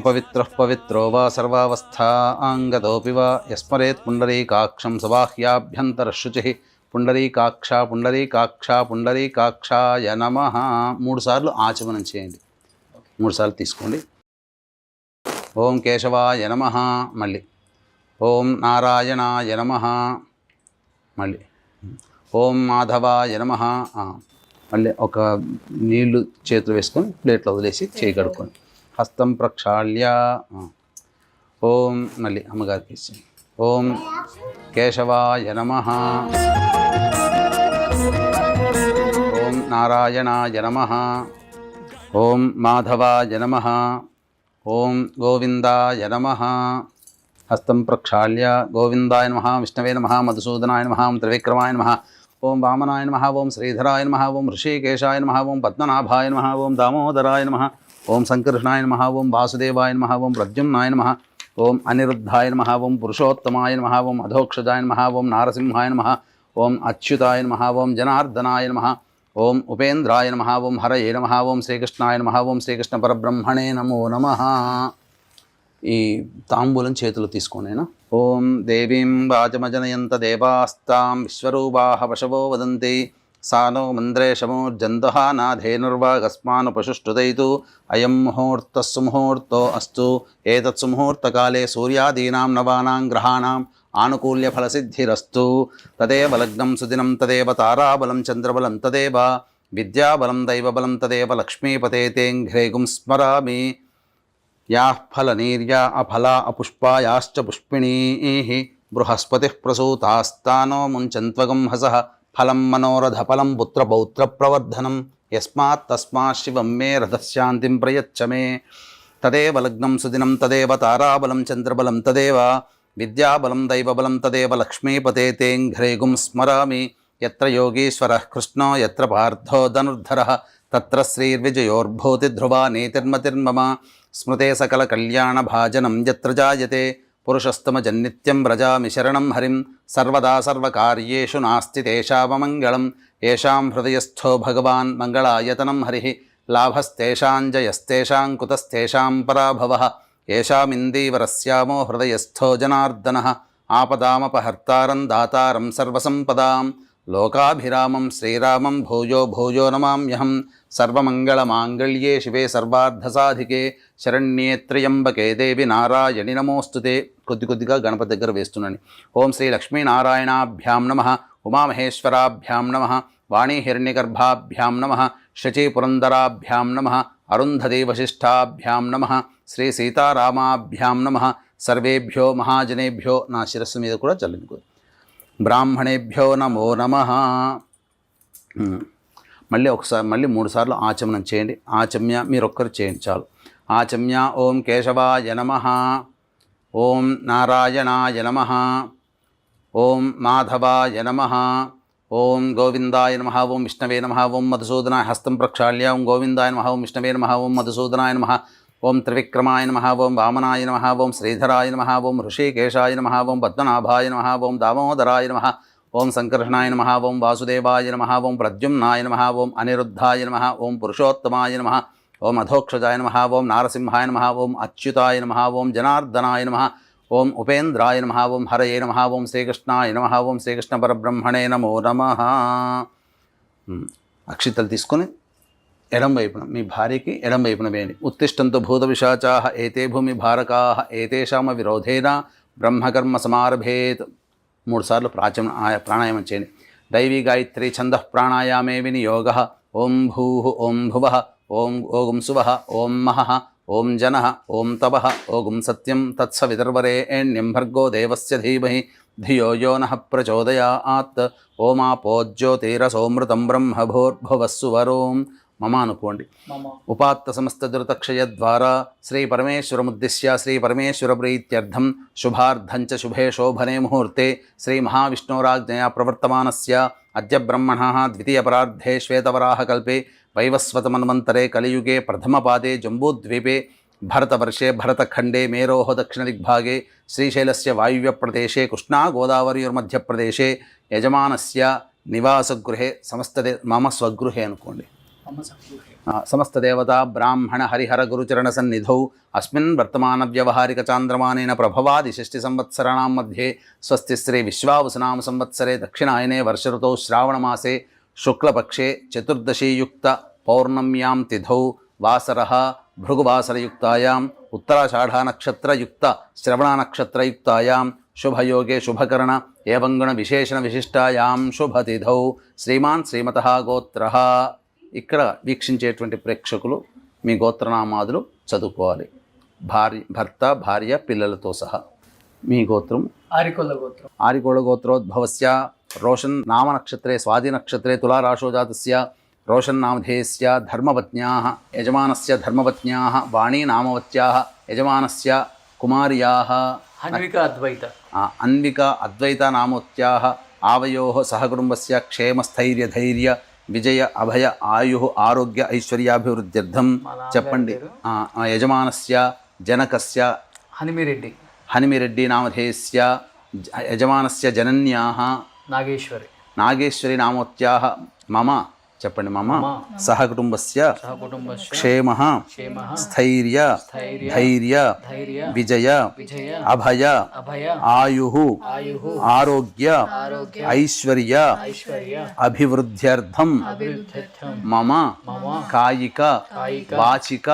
अपवित्रः पवित्रो वा सर्वावस्थाङ्गतोऽपि वा यस्मरेत् पुण्डरीकाक्षं सबाह्याभ्यन्तरशुचिः पुण्डरीकाक्षा पुण्डरीकाक्षा पुण्डरीकाक्षाय नमः 3 సార్లు ఆచమనం చేయండి. 3 సార్లు తీసుకోండి. ఓం కేశవాయ నమః, మళ్ళీ ఓం నారాయణాయ నమః, మళ్ళీ ఓం మాధవాయ నమః, మళ్ళీ ఒక నీళ్లు చేతులు వేసుకొని ప్లేట్లో వదిలేసి చేయి కడుక్కోండి. హస్తం ప్రక్షాళ్య ఓం, మళ్ళీ అమ్మగారికి ఇచ్చి ఓం కేశవాయ నమః, ఓం నారాయణాయ నమః, ఓం మాధవాయ నమః, ఓం గోవిందాయ నమః. హస్తం ప్రక్షాళ్య గోవిందాయ నమః, విష్ణవే నమః, మధుసూదనాయ నమః, త్రివిక్రమాయ నమః, ఓం వామనాయ నమః, ఓం శ్రీధరాయ నమః, ఓం ఋషికేశాయ నమః, ఓం పద్మనాభాయ నమః, ఓం దామోదరాయ నమః, ఓం సంకర్షణాయ నమః, ఓం వాసుదేవాయ నమః, ఓం ప్రద్యుమ్నాయ నమః, ఓం అనిరుద్ధాయ నమః, ఓం పురుషోత్తమాయ నమః, ఓం అధోక్షజాయ నమః, ఓం నారసింహాయ నమః, ఓం అచ్యుతాయ నమః, ఓం జనార్దనాయ నమః, ఓం ఉపేంద్రాయ నమః, ఓం హరయే నమః, ఓం శ్రీకృష్ణాయ నమః, ఓం శ్రీకృష్ణ పరబ్రహ్మణే నమో నమః. ఈ తాంబూలం చేతులు తీసుకునేనా. ఓం దేవీం వాచమజనయంత దేవాస్తాం విశ్వరూపాః పశవో వదంతి సానో మంద్రేషమోర్జంతః నాధేనుర్వాగస్మానుపశుష్టుదైతు అయం ముహూర్తః సుముహూర్తో అస్తు. ఏతత్ సుముహూర్తకాలే సూర్యాదీనాం నవానాం గ్రహాణాం ఆనుకూల్యఫలసిద్ధిరస్తు. తదేవ లగ్నం సుదినం తదేవ తారాబలం చంద్రబలం తదేవ విద్యాబలం దైవబలం తదేవ లక్ష్మీపతే తేంఘ్రేగుం స్మరామి. యాః ఫలనీర్యా అఫలా అపుష్పాయాశ్చ పుష్పిణీః బృహస్పతిః ప్రసూతాస్తానో ముంచన్త్వగం హసః ఫలం మనోరథఫలం పుత్రపౌత్రప్రవర్ధనం యస్మాత్ తస్మాత్ శివం మే రథశాంతిం ప్రయచ్చ మే. తదేవ లగ్నం సుదినం తదేవ తారాబలం చంద్రబలం తదేవ విద్యాబలం దైవబలం తదేవ లక్ష్మీపతే తేంఘ్రేగుం స్మరామి. యత్ర యోగీశ్వరః కృష్ణో యత్ర పార్థో ధనుర్ధరః తత్ర శ్రీర్విజయోర్భూతి ధ్రువా నీతిర్మతిర్మమ. స్మృతే సకల కళ్యాణ భాజనం యత్ర జాయతే పురుషస్తమజన్నిత్యం వ్రజామి శరణం హరిం. సర్వదా సర్వకార్యేషు నాస్తి తేషామమంగళం. ఏషాం హృదయస్థో భగవాన్ మంగళాయతనం హరిః. లాభస్తేషాం జయస్తేషాం కుతస్తేషాం పరాభవః. ఏషామిందీవరస్యామో హృదయస్థో జనార్దనః. ఆపదామపహర్తారం దాతారం సర్వసంపదాం. లోకాభిరామం శ్రీరామం భూయో భూయో నమామ్యహం. సర్వమంగళమాంగళ్యే శివే సర్వార్థసాధికే శరణ్యే త్ర్యంబకే దేవి నారాయణి నమోస్తుతే. కొద్దిగా గణపతి దగ్గర వేస్తున్నాను. ఓం శ్రీ లక్ష్మీనారాయణాభ్యాం నమః, ఉమామహేశ్వరాభ్యాం నమః, వాణీహిరణ్యగర్భాభ్యాం నమః, శచీపురందరాభ్యాం నమః, అరుంధతీ వశిష్ఠాభ్యాం నమః, శ్రీ సీతారామాభ్యాం నమః. సర్వేభ్యో మహాజనేభ్యో, నా శిరస్సు మీద కూడా చల్లించుకో. బ్రాహ్మణేభ్యో నమో నమః. మళ్ళీ 3 సార్లు ఆచమనం చేయండి. ఆచమ్య మీరొక్కరు చేయండి చాలు. ఆచమ్య ఓం కేశవాయ నమః, ఓం నారాయణాయ నమః, ఓం మాధవాయ నమః, ఓం గోవిందాయ నమః, ఓం విష్ణవే నమః, ఓం మధుసూదనాయ. హస్తం ప్రక్షాళ్య ఓం గోవిందాయ నమః, ఓం విష్ణవే నమః, ఓం మధుసూదనాయ నమః, ఓం త్రివిక్రమాయ నమః, ఓం వామనాయ నమః, ఓం శ్రీధరాయ నమః, ఓం ఋషికేశాయ నమః, ఓం పద్మనాభాయ నమః, ఓం దామోదరాయ నమః, ఓం సంకర్షణాయ నమః, ఓం వాసుదేవాయ నమః, ఓం ప్రద్యుమ్నాయ నమః, ఓం అనిరుద్ధాయ నమః, ఓం పురుషోత్తమాయ నమః, ఓం అధోక్షజాయ నమః, ఓం నారసింహాయ నమః, ఓం అచ్యుతాయ నమః, ఓం జనార్దనాయ నమః, ఓం ఉపేంద్రాయ నమః, ఓం హరయే నమః, ఓం శ్రీకృష్ణాయ నమః, ఓం శ్రీకృష్ణ పరబ్రహ్మణే నమో నమః. అక్షితలు తీసుకొని ఎడం వైపున మీ భార్యకి ఎడం వైపున వేయండి. ఉత్తిష్టంతు భూత విశాచాః ఏతే భూమి భారకాః ఏతేషామ విరోధేన బ్రహ్మకర్మ సమారభేత్. 3 సార్లు ప్రాణాయామం చేయండి. దైవీ గాయత్రి ఛందః ప్రాణాయామే వినియోగః. ఓం భూః ఓం భువః ఓం ఓం సువః ఓం మహః ఓం జనః ఓం తపః ఓం సత్యం తత్సవితుర్వరేణ్యం భర్గో దేవస్య ధీమహి ధియో యో నః ప్రచోదయాత్. ఓమాపో జ్యోతిరసోమృతం బ్రహ్మ భూర్భువస్సువరోం. మమ అనుకోండి. ఉపాత్త సమస్త దురితక్షయ ద్వారా శ్రీ పరమేశ్వరముద్దిశ్య శ్రీ పరమేశ్వర ప్రీత్యర్థం శుభార్థం చ శుభే శోభనే ముహూర్తే శ్రీ మహావిష్ణోరాజ్ఞయా ప్రవర్తమానస్య అద్య బ్రహ్మణః ద్వితీయపరార్ధే శ్వేతవరాహకల్పే వైవస్వతమన్వంతరే కలియుగే ప్రథమపాదే జంబూద్వీపే భరతవర్షే భరతఖండే మేరోః దక్షిణదిగ్भागे శ్రీశైలస్య వాయువ్యప్రదేశే కృష్ణా గోదావరియోర్మధ్యప్రదేశే యజమానస్య నివాసగృహే సమస్తదే మమ స్వగృహే అనుకోండి. సమస్త దేవతా బ్రాహ్మణ హరిహర గురుచరణ సన్నిధౌ అస్మిన్ వర్తమాన వ్యవహారిక చాంద్రమానేన ప్రభవాది షష్ఠి సంవత్సరాణం మధ్యే స్వస్తి శ్రీ విశ్వావసునామ సంవత్సరే దక్షిణాయనే వర్ష ఋతౌ శ్రావణమాసే శుక్లపక్షే చతుర్దశీయుక్త పౌర్ణమ్యాం తిథౌ వాసరః భృగువాసరయుక్తాయాం ఉత్తరాషాఢనక్షత్రయుక్త శ్రవణనక్షత్రయుక్తాయాం శుభయోగే శుభకరణ ఏవం గుణ విశేషణ విశిష్టాయాం శుభతిథౌ శ్రీమాన్ శ్రీమతః గోత్రః. ఇక్కడ వీక్షించేటువంటి ప్రేక్షకులు మీ గోత్రనామాదులు చదువుకోవాలి, భర్త భార్య పిల్లలతో సహా. మీ గోత్రం ఆరికొల్ల గోత్రం. ఆరికోళ గోత్రోద్భవస్య రోషన్ నామ నక్షత్రే స్వాతి నక్షత్రే తులారాశో జాతస్య రోషన్ నామధేయస్య ధర్మపత్న్యాః యజమానస్య ధర్మపత్న్యాః వాణీ నామవత్యాః యజమానస్య కుమార్యాః అన్విక అద్వైత అన్విక అద్వైత నామవత్యాః ఆవయోః సహకుటుంబస్య క్షేమస్థైర్య ధైర్య విజయ అభయ ఆయు ఆరోగ్య ఐశ్వర్యాభివృద్ధ్యర్థం చెప్పండి. యజమానస్య జనకస్య హనిమిరెడ్డి హనిమిరెడ్డి నామధేయస్య యజమానస్య జనన్యాః నాగేశ్వరి నామవత్యాః మమ చెప్పండి మమ సహకుటుంబస్య క్షేమః స్థైర్య ధైర్య విజయ అభయ ఆయుః ఆరోగ్య ఐశ్వర్య అభివృద్ధ్యర్థం మమ కాయిక వాచిక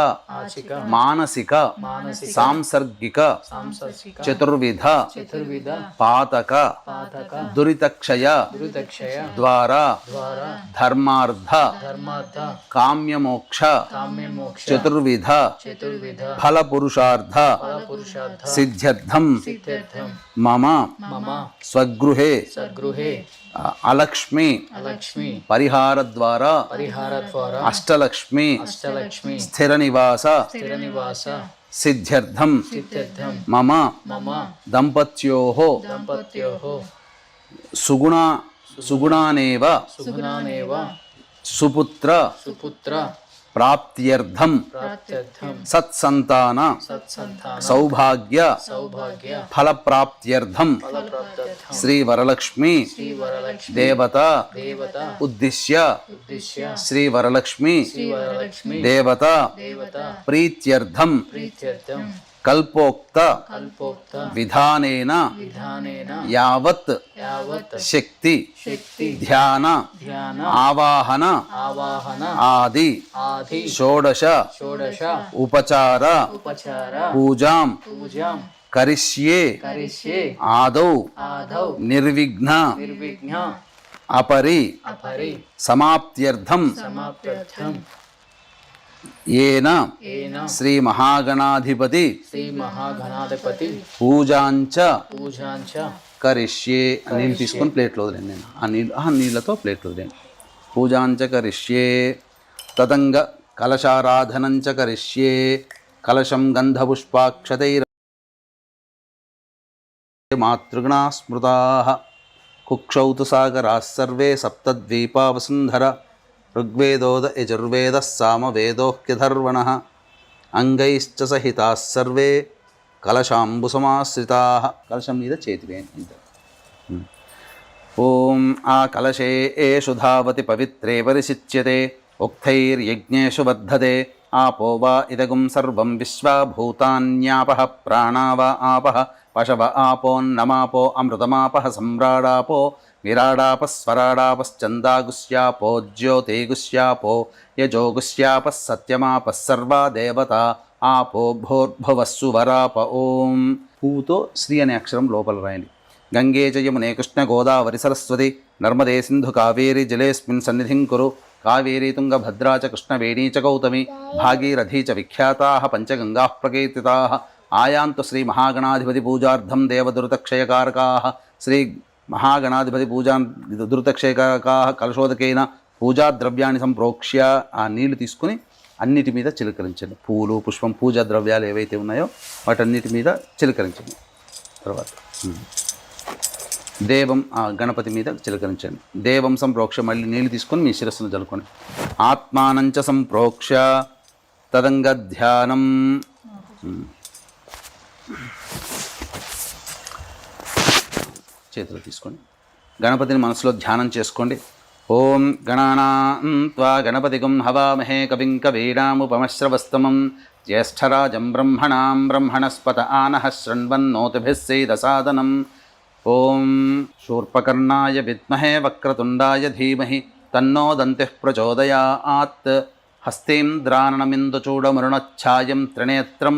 మానసిక సాంసర్గిక చతుర్విధ పాతక దురితక్షయ ద్వారా ధర్మార్థ కామ్యమోక్ష చతుర్విధ ఫలపురుషార్థ సిద్ధ్యర్థం మమ స్వగృహే అలక్ష్మి పరిహార ద్వారా అష్టలక్ష్మి స్థిర నివాస సిద్ధ్యర్థం మమ దంపత్యోః సుగుణానేవ సుపుత్ర ప్రాప్త్యర్థం సత్సంతాన సౌభాగ్య ఫలప్రాప్త్యర్థం శ్రీ వరలక్ష్మి దేవత ఉద్దిశ్య శ్రీ వరలక్ష్మి దేవత ప్రీత్యర్థం కల్పోక్త విధానేన యావత్ శక్తి ధ్యాన ఆవాహన ఆది షోడశ ఉపచార పూజాం కరిష్యే ఆదౌ నిర్విఘ్న అపరి సమాప్త్యర్థం ఏన శ్రీ మహాగణాధిపతి పూజాంచ కరిష్యే. నీళ్ళు తీసుకొని ప్లేట్లో వదిలేండి. నేను ఆ నీళ్ళతో ప్లేట్లో వదిలేండి. పూజాంచ కరిష్యే తదంగ కలశారాధనంచ కరిష్యే కలశం గంధపుష్పాక్షతైర్ మాతృగణా స్మృతాః కుక్షౌ తు సాగరాः సర్వే సప్తద్వీపా వసుంధర ఋగ్వేదోద యజుర్వేదः సామవేదోహ్యధర్వణः అంగైశ్చ సహితాः సర్వే కలశాంబుసమాశ్రితాः. కలశం మీద చేతి వేయండి. ఓం ఆ కలశే ఏషు ధావతి పవిత్రే పరిశిచ్యతే ఉక్తైర్యజ్ఞేషు వర్ధతే ఆపో వా ఇదగుం సర్వం విశ్వా భూతాన్యాపః ప్రాణా వా ఆపః పశవ ఆపోన్నమాపో అమృతమాపః సమ్రాడాపో విరాడాపస్వరాడాపశ్చందాగుశ్యాపో జ్యోతిగుశ్యాపో యజోగుశ్యాపः సత్యమాపः సర్వా దేవతా ఆపో భోర్భువస్సు వరాప. ఓం పూతో శ్రీ అనే అక్షరం లోపల రాయండి. గంగే చ యమునే కృష్ణ గోదావరి సరస్వతి నర్మదే సింధు కావేరి జలేస్మిన్ సన్నిధిం కురు. కావేరీ తుంగభద్రా చ కృష్ణవేణీ చ గౌతమి భాగీరథీ చ విఖ్యాతాః పంచగంగాః ప్రకీర్తితాః. ఆయాంతు శ్రీ మహాగణాధిపతి పూజార్థం దేవదురితక్షయకారకాః. శ్రీ మహాగణాధిపతి పూజా దురితక్షయకారకాః కలశోదకేన పూజాద్రవ్యాన్ని సంప్రోక్ష్య. ఆ నీళ్లు తీసుకుని అన్నిటి మీద చిలకరించండి. పూలు పుష్పం పూజా ద్రవ్యాలు ఏవైతే ఉన్నాయో వాటన్నిటి మీద చిలకరించండి. తర్వాత దేవం గణపతి మీద చిలకరించండి. దేవం సంప్రోక్ష మళ్ళీ నీళ్ళు తీసుకొని మీ శిరస్సును జలుకోండి. ఆత్మానంచ సంప్రోక్ష తదంగ ధ్యానం. చేతులు తీసుకోండి. గణపతిని మనసులో ధ్యానం చేసుకోండి. ఓం గణానాం త్వా గణపతిగం హవామహే కవిం కవీనాముపమశ్రవస్తమం జ్యేష్ఠరాజం బ్రహ్మణాం బ్రహ్మణస్పత ఆనః శృణ్వన్నోతిభిः సేదసాదనం. ఓం శూర్పకర్ణాయ విద్మహే వక్రతుండాయ ధీమహి తన్నో దంతిః ప్రచోదయాత్. హస్తేంద్రాననమిందుచూడమరుణఛాయం త్రినేత్రం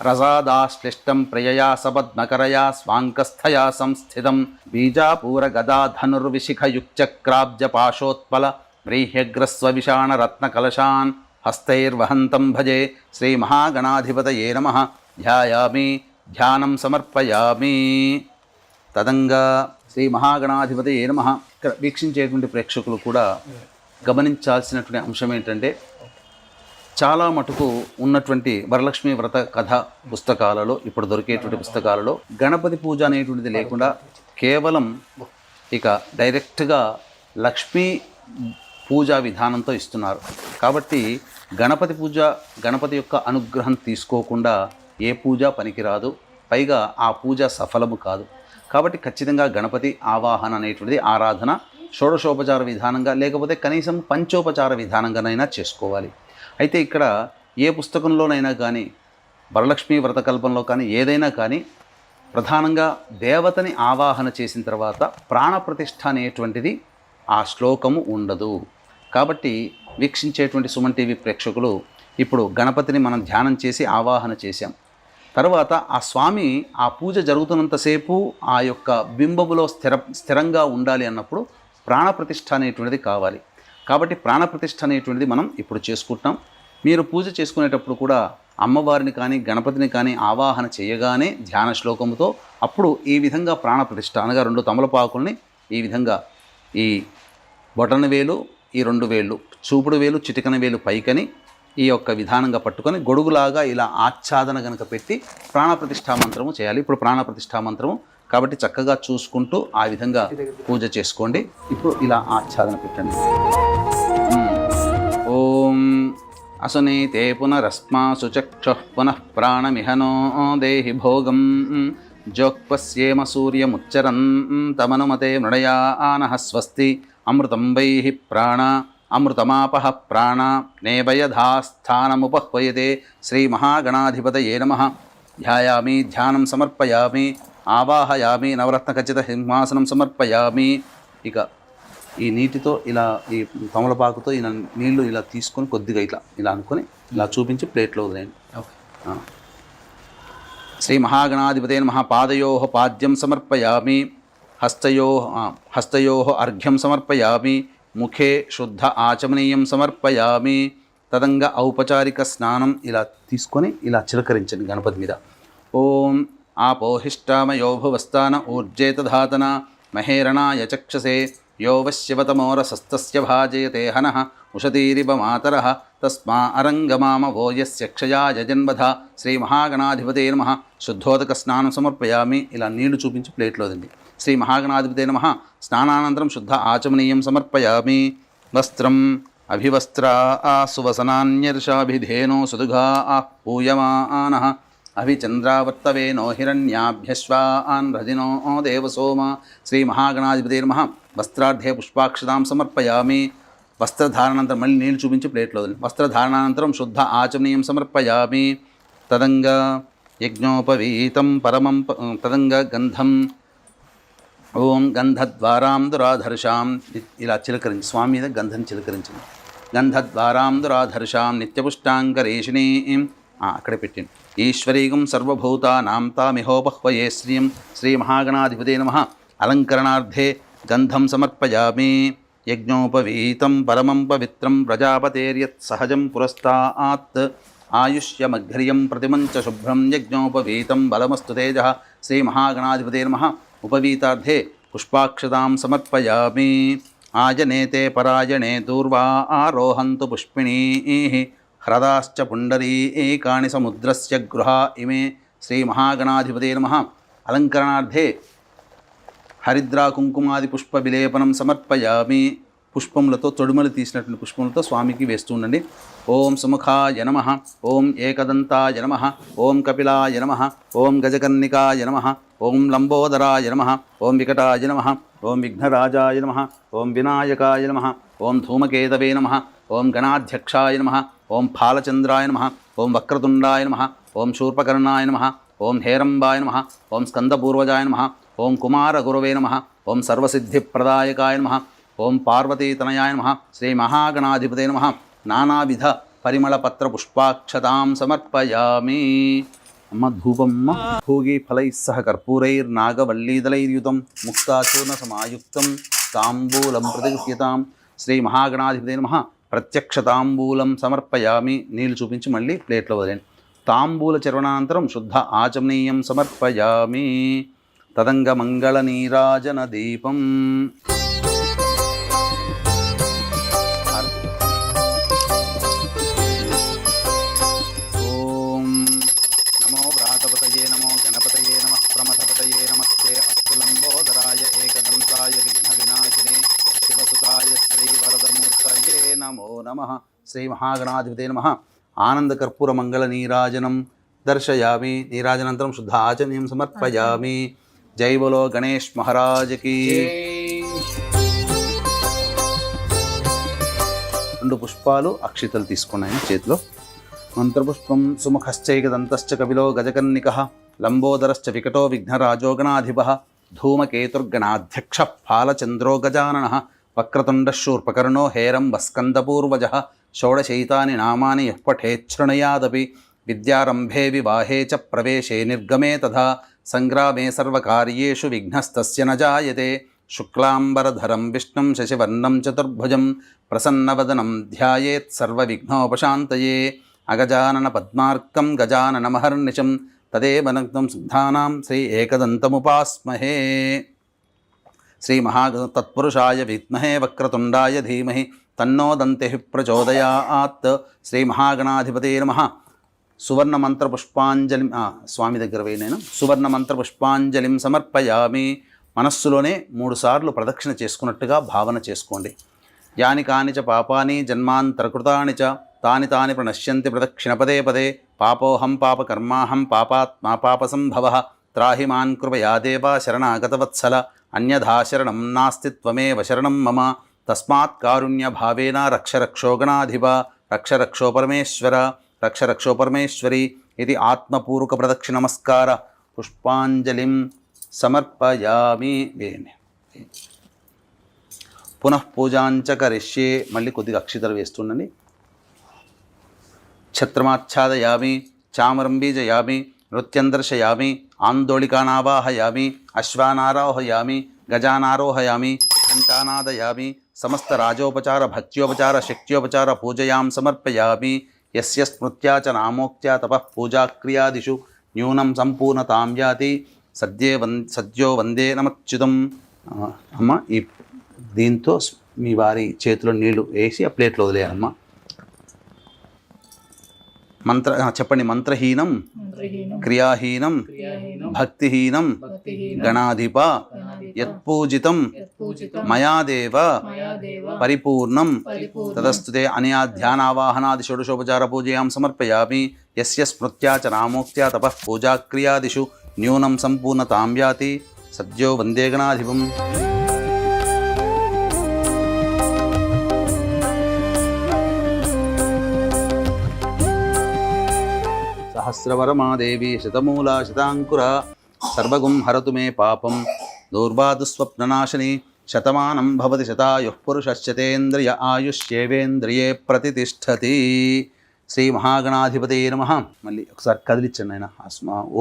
రసాదాశ్లిష్టం ప్రియయా సపద్మకరయా స్వాంకస్థయా సంస్థితం. బీజాపూరగదాధనుర్విశిఖయుక్చక్రాబ్జపాశోత్పల వ్రీహ్యగ్రస్వవిషాణరత్నకలశాన్ హస్తైర్వహంతం భజే. శ్రీమహాగణాధిపతయే నమః. ధ్యాయామి, ధ్యానం సమర్పయామి. తదంగా శ్రీ మహాగణాధిపతయే నమః. ఇక్కడ వీక్షించేటువంటి ప్రేక్షకులు కూడా గమనించాల్సినటువంటి అంశం ఏంటంటే, చాలా మటుకు ఉన్నటువంటి వరలక్ష్మి వ్రత కథ పుస్తకాలలో, ఇప్పుడు దొరికేటువంటి పుస్తకాలలో గణపతి పూజ అనేటువంటిది లేకుండా కేవలం ఇక డైరెక్ట్గా లక్ష్మీ పూజా విధానంతో ఇస్తున్నారు. కాబట్టి గణపతి పూజ, గణపతి యొక్క అనుగ్రహం తీసుకోకుండా ఏ పూజ పనికిరాదు, పైగా ఆ పూజ సఫలము కాదు. కాబట్టి ఖచ్చితంగా గణపతి ఆవాహన అనేటువంటిది ఆరాధన షోడశోపచార విధానంగా, లేకపోతే కనీసం పంచోపచార విధానంగానైనా చేసుకోవాలి. అయితే ఇక్కడ ఏ పుస్తకంలోనైనా కానీ, వరలక్ష్మీ వ్రతకల్పంలో కానీ, ఏదైనా కానీ ప్రధానంగా దేవతని ఆవాహన చేసిన తర్వాత ప్రాణప్రతిష్ఠ అనేటువంటిది ఆ శ్లోకము ఉండదు. కాబట్టి వీక్షించేటువంటి సుమన్ టీవీ ప్రేక్షకులు, ఇప్పుడు గణపతిని మనం ధ్యానం చేసి ఆవాహన చేశాం. తర్వాత ఆ స్వామి ఆ పూజ జరుగుతున్నంతసేపు ఆ యొక్క బింబములో స్థిరంగా ఉండాలి అన్నప్పుడు ప్రాణప్రతిష్ఠ అనేటువంటిది కావాలి. కాబట్టి ప్రాణప్రతిష్ఠ అనేటువంటిది మనం ఇప్పుడు చేసుకుంటాం. మీరు పూజ చేసుకునేటప్పుడు కూడా అమ్మవారిని కానీ గణపతిని కానీ ఆవాహన చేయగానే ధ్యాన శ్లోకముతో అప్పుడు ఈ విధంగా ప్రాణప్రతిష్ఠ అనగా 2 తమలపాకుల్ని ఈ విధంగా ఈ బొటన వేలు, ఈ 2 వేళ్ళు, చూపుడు వేలు, చిటికన వేలు పైకని ఈ యొక్క విధానంగా పట్టుకొని గొడుగులాగా ఇలా ఆచ్ఛాదన గనక పెట్టి ప్రాణప్రతిష్ఠా మంత్రము చేయాలి. ఇప్పుడు ప్రాణప్రతిష్ఠా మంత్రము కాబట్టి చక్కగా చూసుకుంటూ ఆ విధంగా పూజ చేసుకోండి. ఇప్పుడు ఇలా ఆచ్ఛాదన పెట్టండి. ఓం అసునీతే పునరస్మాసు చక్షుః పునః ప్రాణమిహనో దేహి భోగం జోక్పశ్యేమ సూర్యముచ్చరన్ తమనుమతే మృడయానః స్వస్తి. అమృతం వైః ప్రాణ అమృతమాపః ప్రాణ నేవయధాస్థానముపహ్వయతే. శ్రీమహాగణాధిపతయే నమః. ధ్యాయామి, ధ్యానం సమర్పయామి, ఆవాహయామి, నవరత్నఖచిత సింహాసనం సమర్పయామి. ఇక ఈ నీటితో ఇలా ఈ తమలపాకుతో ఇలా నీళ్లు ఇలా తీసుకొని కొద్దిగా ఇలా అనుకొని ఇలా చూపించి ప్లేట్లో వదిలేయండి. శ్రీ మహాగణాధిపతే నమః. పాదయోః పాద్యం సమర్పయామి, హస్తయోః అర్ఘ్యం సమర్పయామి, ముఖే శుద్ధ ఆచమనీయం సమర్పయామి. తదంగా ఔపచారిక స్నానం ఇలా తీసుకొని ఇలా చిలకరించండి గణపతి మీద. ఓం ఆపోహిష్టామయో భువస్థాన ఊర్జేతధాతన మహేరణాయ చక్షసే యో వశ్యవతమోరసస్తస్య భాజయతే హనః ఉషతీరివ మాతరః తస్మా అరంగమామవో యస్య క్షయాయ జన్మధ. శ్రీ మహాగణాధిపతే నమః. శుద్ధోదక స్నానం సమర్పయామి. ఇలా నీళ్లు చూపించి ప్లేట్లో దండి. శ్రీ మహాగణాధిపతే నమః. స్నానానంతరం శుద్ధ ఆచమనీయం సమర్పయామి. వస్త్రం అభివస్త్రా సువసనాన్యర్షాభిధేనో సుదుఘా పూయమానః అభిచంద్రావర్తవేనో హిరణ్యాభ్యశ్వాన్ రజినో దేవసోమ. శ్రీ మహాగణాధిపతే నమః. వస్త్రార్థే పుష్పాక్షతాం సమర్పయామి. వస్త్రధారణానంతరం మళ్ళీ నీళ్ళు చూపించి ప్లేట్లో వస్త్రధారణానంతరం శుద్ధ ఆచమనీయం సమర్పయామి. తదంగా యజ్ఞోపవీతం పరమం తదంగా గంధం. ఓం గంధద్వారాం దురాధర్షాం. ఇలా చిలకరించి స్వామి మీద గంధం చిలకరించింది. గంధద్వారాం దురాధర్షాం నిత్యపుష్టాంగరేషిణీం. అక్కడే పెట్టింది. ఈశ్వరీగం సర్వభూతానాం తామిహోపహ్వయే శ్రీం. శ్రీ మహాగణాధిపతే నమః. అలంకరణార్థే గంధం సమర్పయామి. యజ్ఞోపవీతం పరమం పవిత్రం ప్రజాపతేర్యత్ సహజం పురస్తాత్ ఆయుష్యమఘ్రియం ప్రతిమంచ శుభ్రం యజ్ఞోపవీతం బలమస్తు తేజః. శ్రీ మహాగణాధిపతే నమః. ఉపవీతార్థే పుష్పాక్షతాం సమర్పయామి. ఆజనేతే పరాయణే దూర్వా ఆరోహంతు పుష్పిణీః హ్రదాశ్చ పుండరీకాని సముద్రస్య గృహా ఇమే. శ్రీ మహాగణాధిపతే నమః. అలంకరణార్థే హరిద్రా కుంకుమాది పుష్ప విలేపనం సమర్పయామి. పుష్పములతో తొడుమలు తీసినటువంటి పుష్పములతో స్వామికి వేస్తూ ఉండండి. ఓం సుముఖాయ నమః, ఓం ఏకదంతాయ నమః, ఓం కపిలాయ నమః, ఓం గజకర్ణికాయ నమః, ఓం లంబోదరాయ నమః, ఓం వికటాయ నమః, ఓం విఘ్నరాజాయ నమః, ఓం వినాయకాయ నమః, ఓం ధూమకేతవే నమః, ఓం గణాధ్యక్షాయ నమః, ఓం ఫాలచంద్రాయ నమః, ఓం వక్రతుండాయ నమః, ఓం శూర్పకర్ణాయ నమః, ఓం హేరంబాయ నమః, ఓం స్కందపూర్వజాయ నమః, ఓం కుమారగురవే నమః, ఓం సర్వసిద్ధిప్రదాయకాయ నమః, ఓం పార్వతీతనయాయ నమః, శ్రీ మహాగణాధిపతే నమః. నానావిధ పరిమళ పత్ర పుష్పాక్షతాం సమర్పయామి. అమ్మ ధూపమ్మ భోగి ఫలై సహ కర్పూరైర్నాగవల్లీదలైర్యుతం ముక్తాచూర్ణ సమాయుక్తం తాంబూలం ప్రతిగృహ్యతాం. శ్రీ మహాగణాధిపతే నమః. ప్రత్యక్ష తాంబూలం సమర్పయామి. నీళ్ళు చూపించి మళ్ళీ ప్లేట్లో వదిలేండి. తాంబూల చర్వణానంతరం శుద్ధ ఆచమనీయం సమర్పయామి. తదంగ మంగళ నీరాజన దీపం. ఓం నమో వ్రాతపతయే నమో గణపతయే నమః ప్రమథపతయే నమస్తే అస్తు లంబోదరాయ ఏకదంతాయ విఘ్న వినాశినే శివసుతాయ శ్రీవరదమూర్తయే నమో నమః. శ్రీ మహాగణాధిపతే నమః. ఆనందకర్పూర మంగళ నీరాజనం దర్శయామి. నీరాజనంతరం శుద్ధ ఆచమనీయం సమర్పయామి. జై బోలో గణేష్ మహారాజ్కి. 2 పుష్పాలు అక్షితలు తీసుకున్నాయి చేతిలో. మంత్రపుష్పం సుముఖశ్చైకదంతశ్చ కపిలో గజకర్ణికః లంబోదరశ్చ వికటో విఘ్నరాజో గణాధిపః ధూమకేతుర్గణాధ్యక్ష ఫాలచంద్రో గజాననః వక్రతుండశూర్పకర్ణో హేరంబస్కందపూర్వజः షోడశైతాని నామాని యః పఠేచ్చృణయాదపి విద్యారంభే వివాహే చ ప్రవేశే నిర్గమే తథా సంగ్రామే సర్వకార్యేషు విఘ్నస్తస్య న జాయతే. శుక్లాంబరధరం విష్ణుం శశివర్ణం చతుర్భుజం ప్రసన్నవదనం ధ్యాయేత్ సర్వవిఘ్నోపశాంతయే. అగజానన పద్మార్కం గజాననమహర్నిశం తదేవ నగ్నం సిద్ధానాం శ్రీ ఏకదంతముపాస్మహే. శ్రీ తత్పురుషాయ విద్మహే వక్రతుండాయ ధీమహి తన్నో దంతిః ప్రచోదయాత్. శ్రీ మహాగణాధిపతే నమః. సువర్ణ మంత్ర పుష్పాంజలి స్వామి దగ్గర పోయి నేను సువర్ణ మంత్ర పుష్పాంజలిం సమర్పయామి. మనస్సులోనే 3 సార్లు ప్రదక్షిణ చేసుకున్నట్టుగా భావన చేసుకోండి. యాని కానిచ పాపాని జన్మాంతరకృతాని చ తాని తాని ప్రణశ్యంతి ప్రదక్షిణ పదే పదే. పాపోహం పాపకర్మాహం పాపాత్మా పాపసంభవః త్రాహి మాన్ కృపయా దేవా శరణాగతవత్సల అన్యథా శరణం నాస్తి త్వమేవ శరణం మమ. తస్మాత్ కారుణ్య భావేన రక్ష రక్షో గణాధిప రక్ష రక్షో పరమేశ్వర రక్ష రక్షో పరమేశ్వరి ఇది ఆత్మపూర్వక ప్రదక్షిణ నమస్కార పుష్పాంజలిం సమర్పయామి. వేయండి. పునః పూజాంచ కరిష్యే. మళ్ళీ కొద్దిగా అక్షితలు వేస్తుండండి. ఛత్రమాచ్ఛాదయామి చామరం బీజయామి నృత్యం దర్శయామి ఆందోళికానావాహయామి అశ్వానారోహయామి గజానారోహయామి ఘంటానాదయామి సమస్త రాజోపచార భక్త్యోపచార శక్త్యోపచార పూజయాం సమర్పయామి. యస్య స్మృత్యా చ నామోక్త్యా తపః పూజాక్రియాదిషు న్యూనం సంపూర్ణతాం యాతి సద్యో వందే నమచ్యుతం. అమ్మ ఈ దీంతో మీ వారి చేతిలో నీళ్లు వేసి ఆ ప్లేట్లో వదిలేయాలమ్మా. చెప్పండి. మంత్రహీనం క్రియాహీనం భక్తిహీనం గణాధిప యత్పూజితం మయాదేవ పరిపూర్ణం తదస్తుతే. అనయా ధ్యానావాహనాది షోడశోపచార పూజయాం సమర్పయామి. యస్య స్మృత్యా చ నామోక్త్యా తపః పూజాక్రియాదిషు న్యూనం సంపూర్ణతాం యాతి సద్యో వందే గణాధిపం. సహస్రవరమాదేవి శతమూలా శతాంకుర సర్వగుం హరతు మే పాపం దూర్వాదుస్వప్ననాశిని శతమానం భవతి శతాయుః పురుషశ్చతేంద్రియ ఆయుష్యేవేంద్రియే ప్రతిష్టతి. శ్రీ మహాగణాధిపతే నమః. మళ్ళీ ఒకసారి కదిలించండి ఆయన.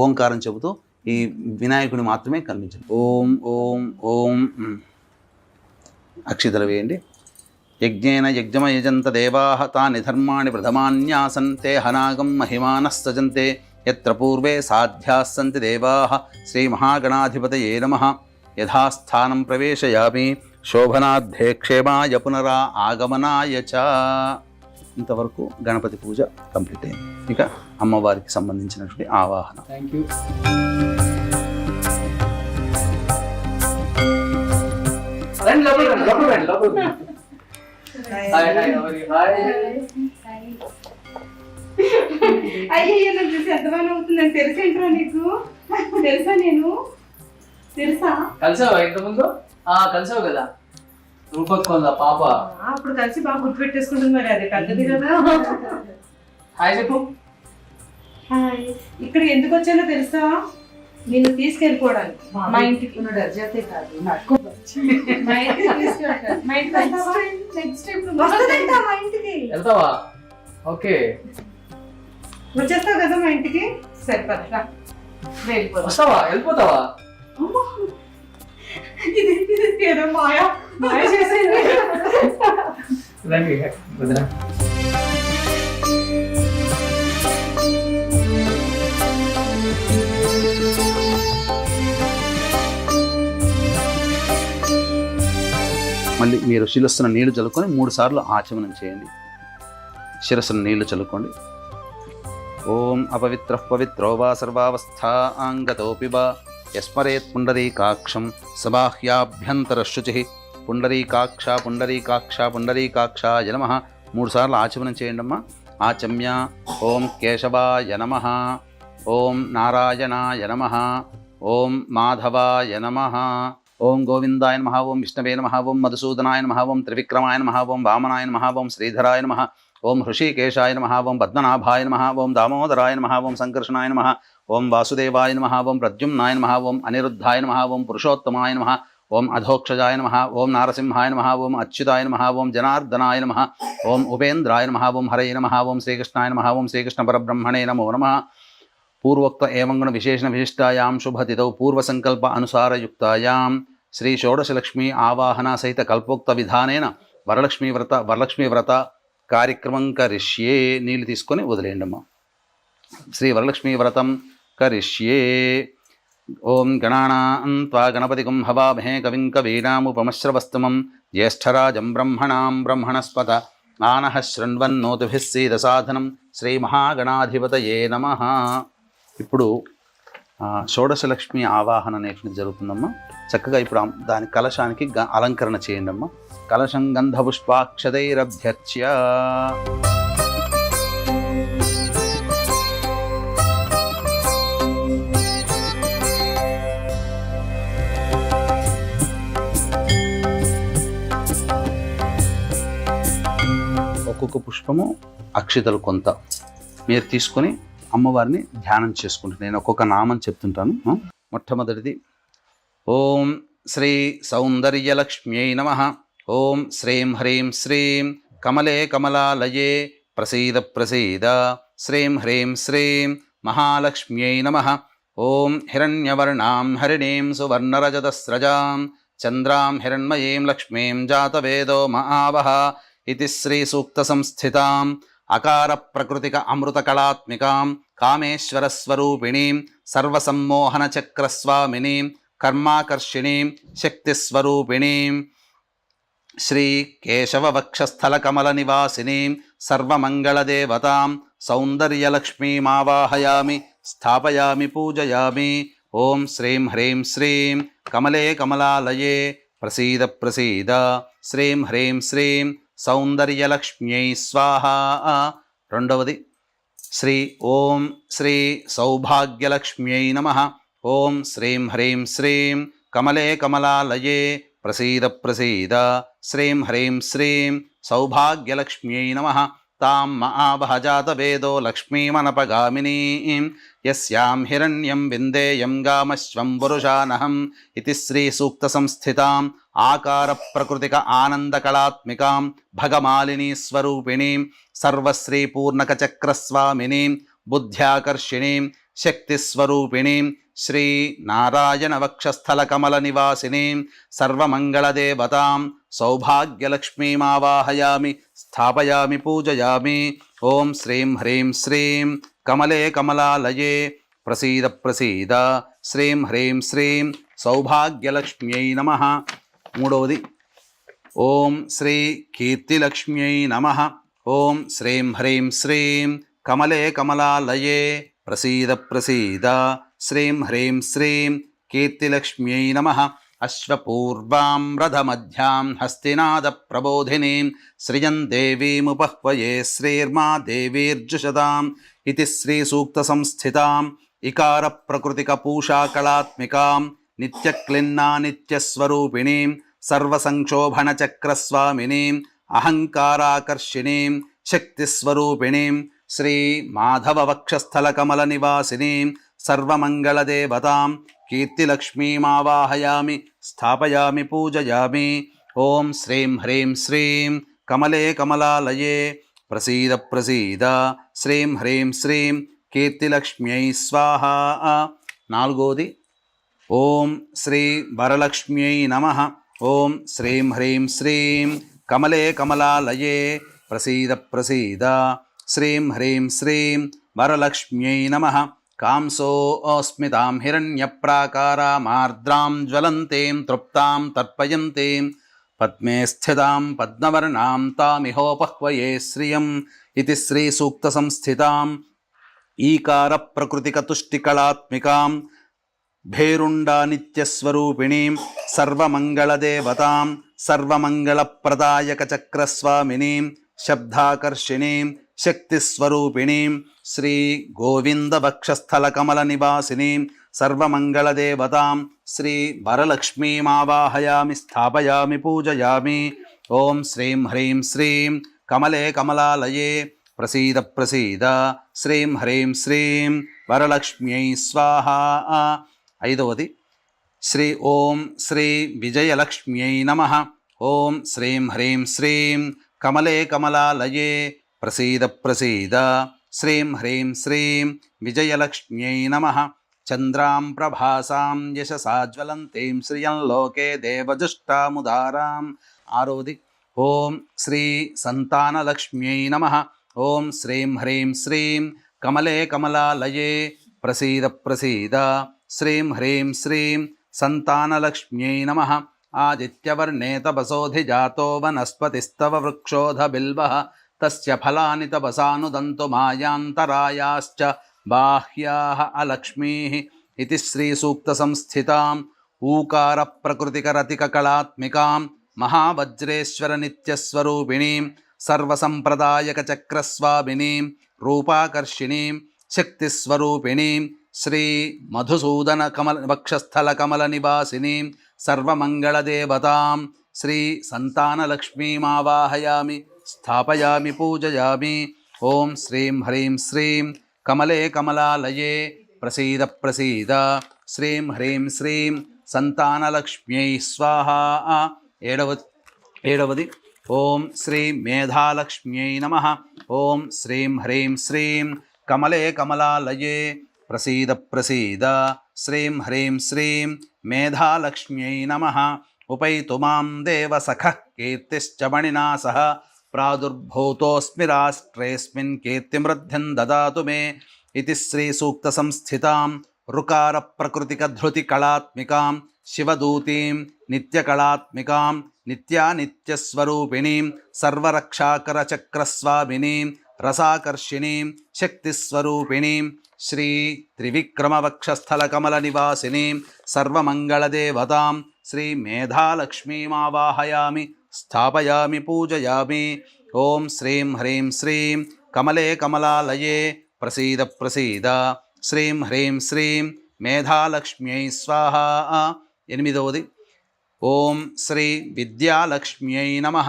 ఓంకారం చెబుతూ ఈ వినాయకుని మాత్రమే కనిపించండి. ఓం ఓం ఓం. అక్షితలు వేయండి. యజ్ఞేన యజ్ఞమయజంత దేవాః తాని ధర్మాణి ప్రథమాన్యాసన్ తే హనాగం మహిమానః సజంతే యత్ర పూర్వే సాధ్యాः సంతి దేవాః. శ్రీ మహాగణాధిపతయే నమః. యథాస్థానం ప్రవేశయామి శోభనార్థే క్షేమాయ పునరా ఆగమనాయ చ. ఇంతవరకు గణపతి పూజ కంప్లీట్ అయింది. ఇక అమ్మవారికి సంబంధించినటువంటి ఆవాహన. Thank you. హాయ్ హాయ్ ఎవరి హాయ్ అయ్యో నాకు చూసి ఎంత బాగా అవుతుందని తెలుసేంట్రా నీకు? తెలుసా? నేను తెలుసా? కలిసావా ఇంతకుముందు? కలిసావు కదా రూపక్కొంద పాప. అప్పుడు కలిసి బాగా గుర్తు పెట్టేసుకుంటుంది, మరి అది పెద్దది కదా. హాయ్ చెప్పు. హాయ్. ఇక్కడ ఎందుకు వచ్చానో తెలుసా? నిన్ను తీసుకెళ్ళిపోవడానికి మా ఇంటికి. అర్జతే కాదు నాకు మా ఇంటికి తీసుకెళ్తాను. మా ఇంటికి వస్తావా? వస్తుందంట మా ఇంటికి. వెళ్తావా? ఓకే వచ్చేస్తావు కదా మా ఇంటికి? సరిపడరా, వెళ్ళిపోతా. వస్తావా? వెళ్ళిపోతావా? ఇది ఏదో మాయా మాయ చేసేది. రండి వదినా. మళ్ళీ మీరు శిరస్సున నీళ్లు చల్లుకొని 3 సార్లు ఆచమనం చేయండి. శిరస్సున నీళ్లు చల్లుకోండి. ఓం అపవిత్ర పవిత్రో వా సర్వావస్థాంగతోపి వా యస్మరేత్ పుండరీకాక్షం సబాహ్యాభ్యంతరశుచి పుండరీకాక్ష పుండరీకాక్ష పుండరీకాక్షాయ నమః. 3 సార్లు ఆచమనం చేయండి అమ్మా. ఆచమ్య ఓం కేశవాయ నమః, ఓం నారాయణాయ నమః, ఓం మాధవాయ నమః, ఓం గోవిందాయ నమః, ఓం విష్ణవే నమః, ఓం మధుసూదనాయ నమః, ఓం త్రివిక్రమాయ నమః, ఓం వామనాయ నమః, ఓం శ్రీధరాయ నమః, ఓం హృషికేశాయ నమః, ఓం పద్మనాభాయ నమః, ఓం దామోదరాయ నమః, ఓం సంకర్షణాయ నమః, ఓం వాసుదేవాయ నమః, ఓం ప్రద్యుమ్నాయ నమః, ఓం అనిరుద్ధాయ నమః, ఓం పురుషోత్తమాయ నమః, ఓం అధోక్షజాయ నమః, ఓం నారసింహాయ నమః, ఓం అచ్యుతాయ నమః, ఓం జనార్దనాయ నమః, ఓం ఉపేంద్రాయ నమః, ఓం హరయే నమః, ఓం శ్రీకృష్ణాయ నమః, ఓం శ్రీకృష్ణ పరబ్రహ్మణే నమో నమః. పూర్వోక్త ఏమంగుణ విశేషణ విశిష్టాయాం శుభతిథౌ పూర్వసంకల్ప అనుసారయుక్తాయాం శ్రీ షోడశలక్ష్మీ ఆవాహన సహిత కల్పోక్త విధానేన వరలక్ష్మీ వ్రత కార్యక్రమం కరిష్యే. నీళ్ళు తీసుకొని వదిలేయండి అమ్మా. శ్రీ వరలక్ష్మీ వ్రతం కరిష్యే. ఓం గణానాం త్వా గణపతిగం హవామహే కవిం కవీనాముపమశ్రవస్తమం జ్యేష్ఠరాజం బ్రహ్మణస్పత ఆనః శృణ్వన్నోతిభిः సీదసాధనం శ్రీ మహాగణాధిపతయే నమః. ఇప్పుడు షోడశలక్ష్మి ఆవాహన అనేటువంటిది జరుగుతుందమ్మా. చక్కగా ఇప్పుడు దాని కలశానికి అలంకరణ చేయండి అమ్మా. కలశం గంధపుష్పాక్షతైరభ్యర్చ్య ఒక్కొక్క పుష్పము అక్షితలు కొంత మీరు తీసుకొని అమ్మవారిని ధ్యానం చేసుకుంటాను. నేను ఒక్కొక్క నామం చెప్తుంటాను. మొట్టమొదటిది ఓం శ్రీ సౌందర్యలక్ష్మ్యై నమః, ఓం శ్రీం హ్రీం శ్రీం కమలే కమలాలయే ప్రసీద ప్రసీద శ్రీం హ్రీం శ్రీం మహాలక్ష్మ్యై నమః, ఓం హిరణ్యవర్ణాం హరిణీం సువర్ణరజతస్రజాం చంద్రాం హిరణ్మయీం లక్ష్మీం జాతవేదో మహావహ ఇతి శ్రీ సూక్త సంస్థితాం అకార ప్రకృతిక అమృత కళాత్మికాం కామేశ్వరస్వరూపిణీం సర్వసమ్మోహన చక్రస్వామినీం కర్మాకర్షిణీం శక్తిస్వరూపిణీం శ్రీ కేశవ వక్షస్థల కమల నివాసినీం సర్వమంగళదేవతాం సౌందర్యలక్ష్మీమావాహయామి స్థాపయామి పూజయామి. ఓం శ్రీం హ్రీం శ్రీం కమలే కమలాలయే ప్రసీద ప్రసీద శ్రీం హ్రీం శ్రీం సౌందర్యలక్ష్మ్యై స్వాహ. రెండవది శ్రీ ఓం శ్రీ సౌభాగ్యలక్ష్మ్యై నమః, ఓం శ్రీం హ్రీం శ్రీం కమలే కమలాలయే ప్రసీద ప్రసీద శ్రీం హ్రీం శ్రీం సౌభాగ్యలక్ష్మ్యై నమః. తాం మహావహ జాతవేదో లక్ష్మీమనపగామినీం యస్యాం హిరణ్యం విందేయం గామశ్వం పురుషానహం ఇతి శ్రీ సూక్త సంస్థితాం ఆకార ప్రకృతిక ఆనందకళాత్మికాం భగమాలినీ స్వరూపిణీం సర్వశ్రీ పూర్ణక చక్రస్వామినీం బుద్ధ్యాకర్షిణీం శక్తిస్వరూపిణీం శ్రీ నారాయణ వక్షస్థల కమల నివాసినీం సర్వమంగళదేవతాం సౌభాగ్యలక్ష్మీమావాహయామి స్థాపయామి పూజయామి. ఓం శ్రీం హ్రీం శ్రీం కమలే కమలాలయే ప్రసీద ప్రసీద శ్రీం హ్రీం శ్రీం సౌభాగ్యలక్ష్మ్యై నమః. మూడవది ఓం శ్రీ కీర్తిలక్ష్మ్యై నమః, ఓం శ్రీం హ్రీం శ్రీం కమలే కమలాలయే ప్రసీద ప్రసీద శ్రీం హ్రీం శ్రీం కీర్తిలక్ష్మ్యై నమః. అశ్వపూర్వాం రథమధ్యాం హస్తినాదప్రబోధినీం శ్రియం దేవీముపహ్వయే శ్రీర్మా దేవీర్జుషదాం ఇది శ్రీసూక్తసంస్థితాం ఇకారప్రకృతికపూషాకళాత్మికాం నిత్యక్లిన్నా నిత్యస్వరూపిణీం సర్వసంక్షోభణచక్రస్వామినీం అహంకారాకర్షిణీం శక్తిస్వరూపిణీం శ్రీ మాధవవక్షస్థలకమలనివాసినీం సర్వమంగళదేవతాం కీర్తిలక్ష్మీమావాహయామి స్థాపయామి పూజయామి. ఓం శ్రీం హ్రీం శ్రీం కమలే కమలాలయే ప్రసీద ప్రసీద శ్రీం హ్రీం శ్రీం కీర్తిలక్ష్మ్యై స్వాహ. నాలుగోది ఓం శ్రీ వరలక్ష్మ్యై నమః. ఓం శ్రీం హ్రీం శ్రీం కమలే కమలాలయే ప్రసీద ప్రసీద శ్రీం హ్రీం శ్రీం వరలక్ష్మ్యై నమః. కాంసోస్మితాం హిరణ్యప్రాకారామార్ద్రాం జ్వలంతీం తృప్తాం తర్పయంతీం పద్మే స్థితాం పద్మవర్ణాం తామిహోపహ్వయే శ్రియం ఇది శ్రీసూక్తసంస్థితాం ఈకారప్రకృతికతుష్టికళాత్మికాం భేరుండా నిత్యస్వరూపిణీం సర్వమంగళదేవతాం సర్వమంగళప్రదాయకచక్రస్వామినీం శబ్దాకర్షిణీం శక్తిస్వరూపిణీం శ్రీ గోవిందవక్షస్థలకమలనివాసినీం సర్వమంగళదేవతాం శ్రీ వరలక్ష్మీమావాహయామి స్థాపయామి పూజయామి. ఓం శ్రీం హ్రీం శ్రీం కమలే కమలాలయే ప్రసీద ప్రసీద శ్రీం హ్రీం శ్రీం వరలక్ష్మ్యై స్వాహ. ఐదవది శ్రీ ఓం శ్రీ విజయలక్ష్మ్యై నమః. ఓం శ్రీం హ్రీం శ్రీం కమలే కమలాలయే ప్రసీద ప్రసీద శ్రీం హ్రీం శ్రీం విజయలక్ష్మ్యై నమః. చంద్రాం ప్రభాసాం యశసా జ్వలంతీం శ్రియం లోకే దేవజుష్టాముదారాం. ఆరోది ఓం శ్రీ సంతానలక్ష్మ్యై నమః. ఓం శ్రీం హ్రీం శ్రీం కమలే కమలాలయే ప్రసీద ప్రసీద శ్రీం హ్రీం శ్రీం సంతానలక్ష్మ్యై నమః. ఆదిత్యవర్ణే తపసోధిజాతో వనస్పతిస్తవ వృక్షోధ బిల్వః తస్య ఫలాని తపసానుదంతు మాయాంతరాయాశ్చ బాహ్యాః అలక్ష్మీః ఇది శ్రీసూక్తసంస్థితాం ఊకారప్రకృతికరతికకళాత్మికాం మహావజ్రేశ్వరనిత్యస్వరూపిణీం సర్వసంప్రదాయకచక్రస్వామినీం రూపాకర్షిణీం శక్తిస్వరూపిణీం శ్రీ మధుసూదనవక్షస్థలకమలనివాసినీం సర్వమంగళదేవతాం శ్రీ సంతానలక్ష్మీమావాహయామి స్థాపయామి పూజయామి. ఓం శ్రీం హ్రీం శ్రీం కమలే కమలాలయే ప్రసీద ప్రసీద శ్రీం హ్రీం శ్రీం సంతానలక్ష్మ్యై స్వాహ. ఏడవది ఓం శ్రీ మేధాలక్ష్మ్యై నమః. ఓం శ్రీం హ్రీం శ్రీం కమలే కమలాలయే ప్రసీద ప్రసీద శ్రీం హ్రీం శ్రీం మేధాలక్ష్మ్యై నమః. ఉపైతు మాం దేవ సఖః కీర్తిశ్చ మణినా సహ ప్రాదుర్భూతోస్మి రాష్ట్రేస్మిన్ కీర్తిమృద్ధిం దదాతు మే ఇది శ్రీసూక్తసంస్థితాం రుకారప్రకృతికధృతికళాత్మికాం శివదూతీం నిత్యకళాత్మికాం నిత్యానిత్యస్వరూపిణీం సర్వరక్షాకరచక్రస్వామినీం రసాకర్షిణీం శక్తిస్వరూపిణీం శ్రీ త్రివిక్రమవక్షస్థలకమలనివాసినీం సర్వమంగళదేవతాం శ్రీ మేధాలక్ష్మీమావాహయామి స్థాపయామి పూజయామి. ఓం శ్రీం హ్రీం శ్రీం కమలే కమలాలయే ప్రసీద ప్రసీద శ్రీం హ్రీం శ్రీం మేధాలక్ష్మ్యై స్వాహ. ఎనిమిదవది ఓం శ్రీ విద్యాలక్ష్మ్యై నమః.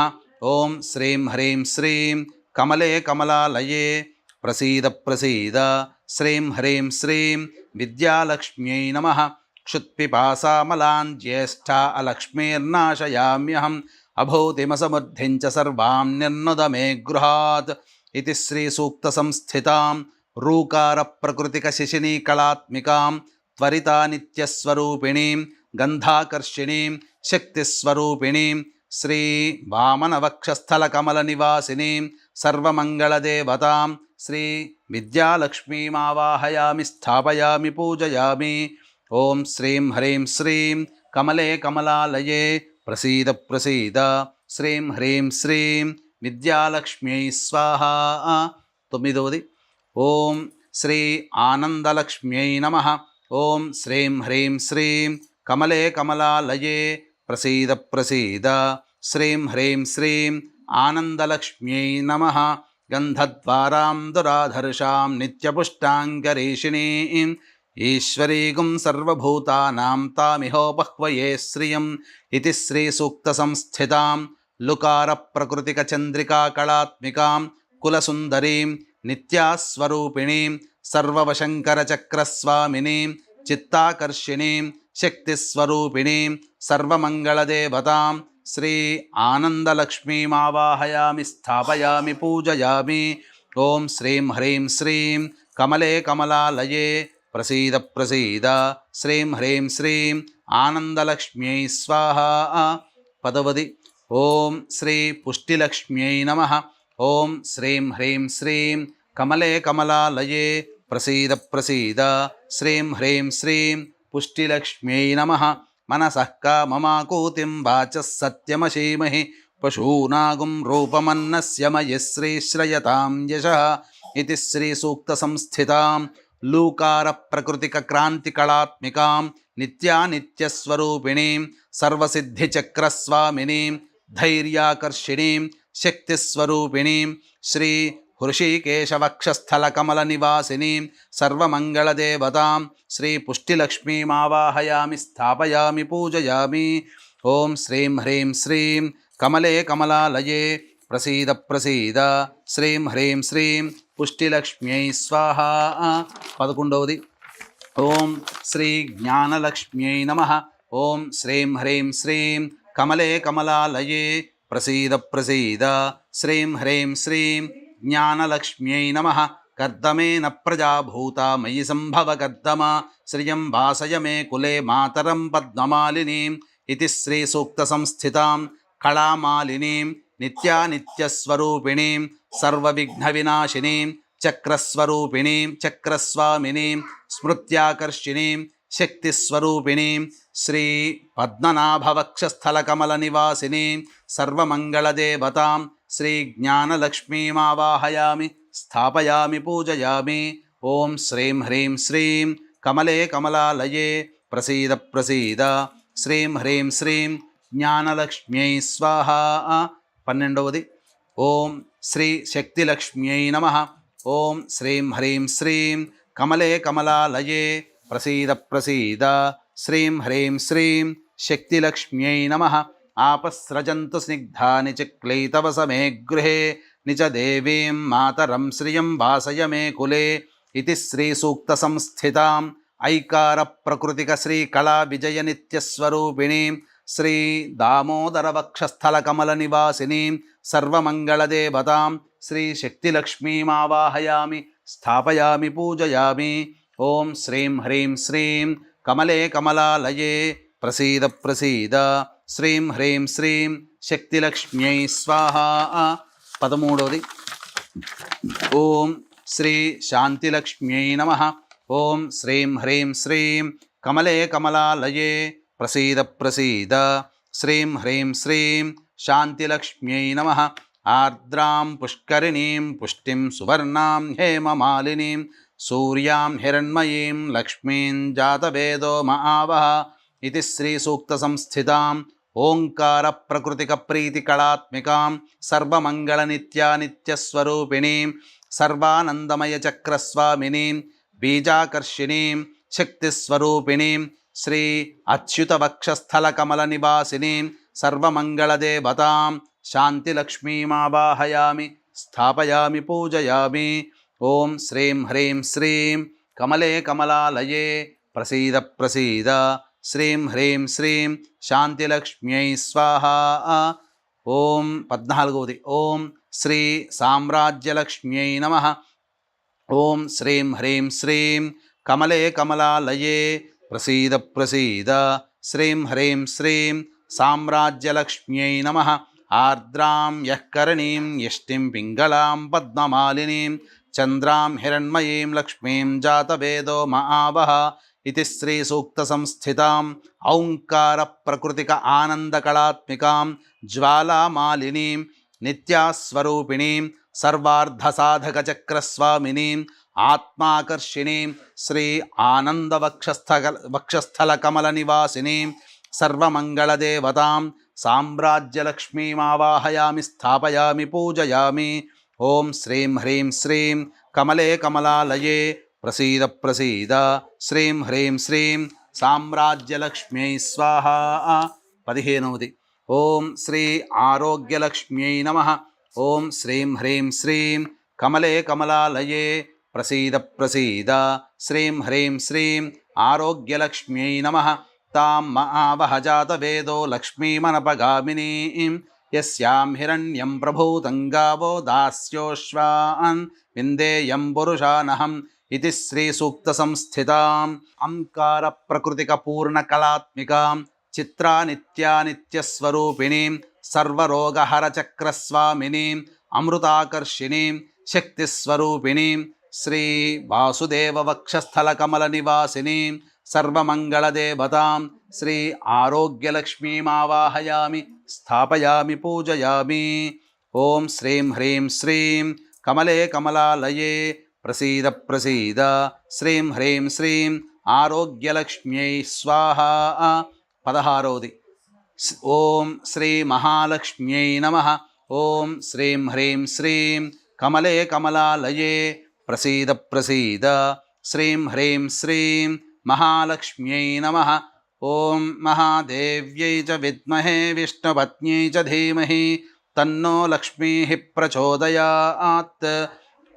ఓం శ్రీం హ్రీం శ్రీం కమలే కమలాలయే ప్రసీద ప్రసీద శ్రీం హ్రీం శ్రీం విద్యాలక్ష్మ్యై నమః. క్షుత్పిపాసామలాన్ జ్యేష్ఠా అలక్ష్మీర్నాశయామ్యహం అభూతిమసమర్థిం చ సర్వాం నిర్నుద మే గృహాత్ ఇది శ్రీసూక్తసంస్థితాం రూకారప్రకృతికశిశినీకళాత్మికాం త్వరితానిత్యస్వరూపిణీం గంధాకర్షిణీం శక్తిస్వరూపిణీం శ్రీ వామనవక్షస్థలకమలనివాసినీం సర్వమంగళదేవతాం శ్రీ విద్యాలక్ష్మీమావాహయామి స్థాపయామి పూజయామి. ఓం శ్రీం హ్రీం శ్రీం కమలే కమలాలయే ప్రసీద ప్రసీద శ్రీం హ్రీం శ్రీం విద్యాలక్ష్మ్యై స్వాహ. తొమ్మిదవది ఓం శ్రీ ఆనందలక్ష్మ్యై నమః. ఓం శ్రీం హ్రీం శ్రీం కమలే కమలాలయే ప్రసీద ప్రసీద శ్రీం హ్రీం శ్రీం ఆనందలక్ష్మ్యై నమః గంధద్వారాం దురాధర్షాం నిత్యపుష్టాంగరీషిణీం ఈశ్వరీగుం సర్వభూతానాం తామిహోపహ్వయే శ్రియం ఇతి శ్రీసూక్తసంస్థితాం లుకారప్రకృతికచంద్రికా కళాత్మికాం కులసుందరీం నిత్యాస్వరూపిణీం సర్వవశంకరచక్రస్వామినీం చిత్తాకర్షిణీం శక్తిస్వరూపిణీం సర్వమంగళదేవతాం శ్రీ ఆనందలక్ష్మీమావాహయామి స్థాపయామి పూజయామి. ఓం శ్రీం హ్రీం శ్రీం కమలే కమలాలయే ప్రసీద ప్రసీద శ్రీం హ్రీం శ్రీం ఆనందలక్ష్మ్యై స్వాహా. 10. ఓం శ్రీ పుష్టిలక్ష్మ్యై నమః. ఓం శ్రీం హ్రీం శ్రీం కమలే కమలాలయే ప్రసీద ప్రసీద శ్రీం హ్రీం శ్రీం పుష్టిలక్ష్మ్యై నమః. మనసః కామమాకూతిం వాచः సత్యమశీమహి పశూనాగుం రూపమన్నస్య మయి శ్రీశ్రయతాం యశః ఇతి శ్రీసూక్తసంస్థితాం లూకారప్రకృతికక్రాంతికళాత్మికాం నిత్యానిత్యస్వరూపిణీం సర్వసిద్ధిచక్రస్వామినీం ధైర్యాకర్షిణీం శక్తిస్వరూపిణీం శ్రీ హృషీకేశవక్షస్థలకమలనివాసినీం సర్వమంగళదేవతాం శ్రీ పుష్టిలక్ష్మీమావాహయామి స్థాపయామి పూజయామి. ఓం శ్రీం హ్రీం శ్రీం కమలే కమలాలయే ప్రసీద ప్రసీద శ్రీం హ్రీం శ్రీం పుష్టిలక్ష్మ్యై స్వాహా. 11. ఓం శ్రీ జ్ఞానలక్ష్మ్యై నమః. ఓం శ్రీం హ్రీం శ్రీం కమలే కమలాలయే ప్రసీద ప్రసీద శ్రీం హ్రీం శ్రీం జ్ఞానలక్ష్మ్యై నమః. కర్దమేన ప్రజాభూతా మయి సంభవ కర్దమ శ్రియం వాసయ మే కులే మాతరం పద్మమాలినీం ఇతి శ్రీసూక్తసంస్థితాం కళామాలినీం నిత్యానిత్యస్వరూపిణీం సర్వవిఘ్నవినాశినీం చక్రస్వరూపిణీం చక్రస్వామినీం స్మృత్యాకర్షిణీం శక్తిస్వరూపిణీం శ్రీ పద్మనాభవక్షస్థలకమలనివాసినీం సర్వమంగళదేవతాం శ్రీ జ్ఞానలక్ష్మీమావాహయామి స్థాపయామి పూజయామి. ఓం శ్రీం హ్రీం శ్రీం కమలే కమలాలయే ప్రసీద ప్రసీద శ్రీం హ్రీం శ్రీం జ్ఞానలక్ష్మ్యై స్వాహా. 12. ఓం శ్రీ శక్తిలక్ష్మ్యై నమః. ఓం శ్రీం హ్రీం శ్రీం కమలే కమలాలయే ప్రసీద ప్రసీద శ్రీం హ్రీం శ్రీం శక్తిలక్ష్మ్యై నమః. ఆపస్రజంతు స్నిగ్ధాని చిక్లైతవసమే గృహే నిచ దేవీం మాతరం శ్రియం వాసయ మే కులే ఇతి శ్రీసూక్తసంస్థితాం ఐకారప్రకృతిక శ్రీకళా విజయ నిత్యస్వరూపిణీం శ్రీ దామోదరవక్షస్థలకమలనివాసినీం సర్వమంగళదేవతాం శ్రీ శక్తిలక్ష్మీమావాహయామి స్థాపయామి పూజయామి. ఓం శ్రీం హ్రీం శ్రీం కమలే కమలాలయే ప్రసీద ప్రసీద శ్రీం హ్రీం శ్రీం శక్తిలక్ష్మ్యై స్వాహా. 13. ఓం శ్రీ శాంతిలక్ష్మ్యై నమః. ఓం శ్రీం హ్రీం శ్రీం కమలే కమలాలయే ప్రసీద ప్రసీద శ్రీం హ్రీం శ్రీం శాంతిలక్ష్మ్యై నమః. ఆర్ద్రాం పుష్కరిణీం పుష్టిం సువర్ణాం హేమమాలినీం సూర్యాం హిరణ్మయీం లక్ష్మీం జాతవేదో మహావహ ఇది శ్రీసూక్తసంస్థితాం ఓంకారప్రకృతికప్రీతికళాత్మికాం సర్వమంగళనిత్యానిత్యస్వరూపిణీం సర్వానందమయచక్రస్వామినీం బీజాకర్షిణీం శక్తిస్వరూపిణీం శ్రీ అచ్యుతవక్షస్థలకమలనివాసినీం సర్వమంగళదేవతాం శాంతిలక్ష్మీమావాహయామి స్థాపయామి పూజయామి. ఓం శ్రీం హ్రీం శ్రీం కమలే కమలాలయే ప్రసీద ప్రసీద శ్రీం హ్రీం శ్రీం శాంతిలక్ష్మ్యై స్వాహా. ఓం 14. ఓం శ్రీ సామ్రాజ్యలక్ష్మ్యై నమః. ఓం శ్రీం హ్రీం శ్రీం కమలే కమలాలయే ప్రసీద ప్రసీద శ్రీం హ్రీం శ్రీం సామ్రాజ్యలక్ష్మ్యై నమః. ఆర్ద్రాం యఃకరణీం యష్టిం పింగళాం పద్మమాలినీం చంద్రాం హిరణ్మయీం లక్ష్మీం జాతవేదో మహావహ ఇది శ్రీసూక్తసంస్థితాం ఔంకారప్రకృతిక ఆనందకళాత్మికాం జ్వాలామాలినీం నిత్యాస్వరూపిణీం సర్వార్ధసాధకచక్రస్వామినీం ఆత్మాకర్షిణీం శ్రీ వక్షస్థలకమలనివాసినీం సర్వమంగళదేవతాం సామ్రాజ్యలక్ష్మీమావాహయామి స్థాపయామి పూజయామి. ఓం శ్రీం హ్రీం శ్రీం కమలే కమలాలయే ప్రసీద ప్రసీద. శ్రీం హ్రీం శ్రీం సామ్రాజ్యలక్ష్మ్యై స్వాహ. 15వది ఓం శ్రీ ఆరోగ్యలక్ష్మ్యై నమః. ఓం శ్రీం హ్రీం శ్రీం కమలే కమలాలయే ప్రసీద ప్రసీద. శ్రీం హ్రీం శ్రీం ఆరోగ్యలక్ష్మ్యై నమః. తాం మహావహజాతవేదో లక్ష్మీమనపగామినీం యస్యాం హిరణ్యం ప్రభూతం గావో దాస్యోశ్వాన్ విందేయం పురుషానహం ఇది శ్రీసూక్తసంస్థితాం అంకార ప్రకృతికపూర్ణకళాత్మికాం చిత్రానిత్యానిత్యస్వరూపిణీం సర్వరోగహరచక్రస్వామినీం అమృతాకర్షిణీం శక్తిస్వరూపిణీం శ్రీ వాసుదేవవక్షస్థలకమలనివాసినీం సర్వమంగళదేవతాం శ్రీ ఆరోగ్యలక్ష్మీమావాహయామి స్థాపయామి పూజయామి. ఓం శ్రీం హ్రీం శ్రీం కమలే కమలాలయే ప్రసీద ప్రసీద. శ్రీం హ్రీం శ్రీం ఆరోగ్యలక్ష్మ్యై స్వాహ. 16వది ఓం శ్రీ మహాలక్ష్మ్యై నమః. ఓం శ్రీం హ్రీం శ్రీం కమలే కమలాలయే ప్రసీద ప్రసీద. శ్రీం హ్రీం శ్రీం మహాలక్ష్మ్యై నమః. ఓం మహాదేవ్యై చ విద్మహే విష్ణుపత్న్యై చ ధీమహి తన్నో లక్ష్మీః ప్రచోదయాత్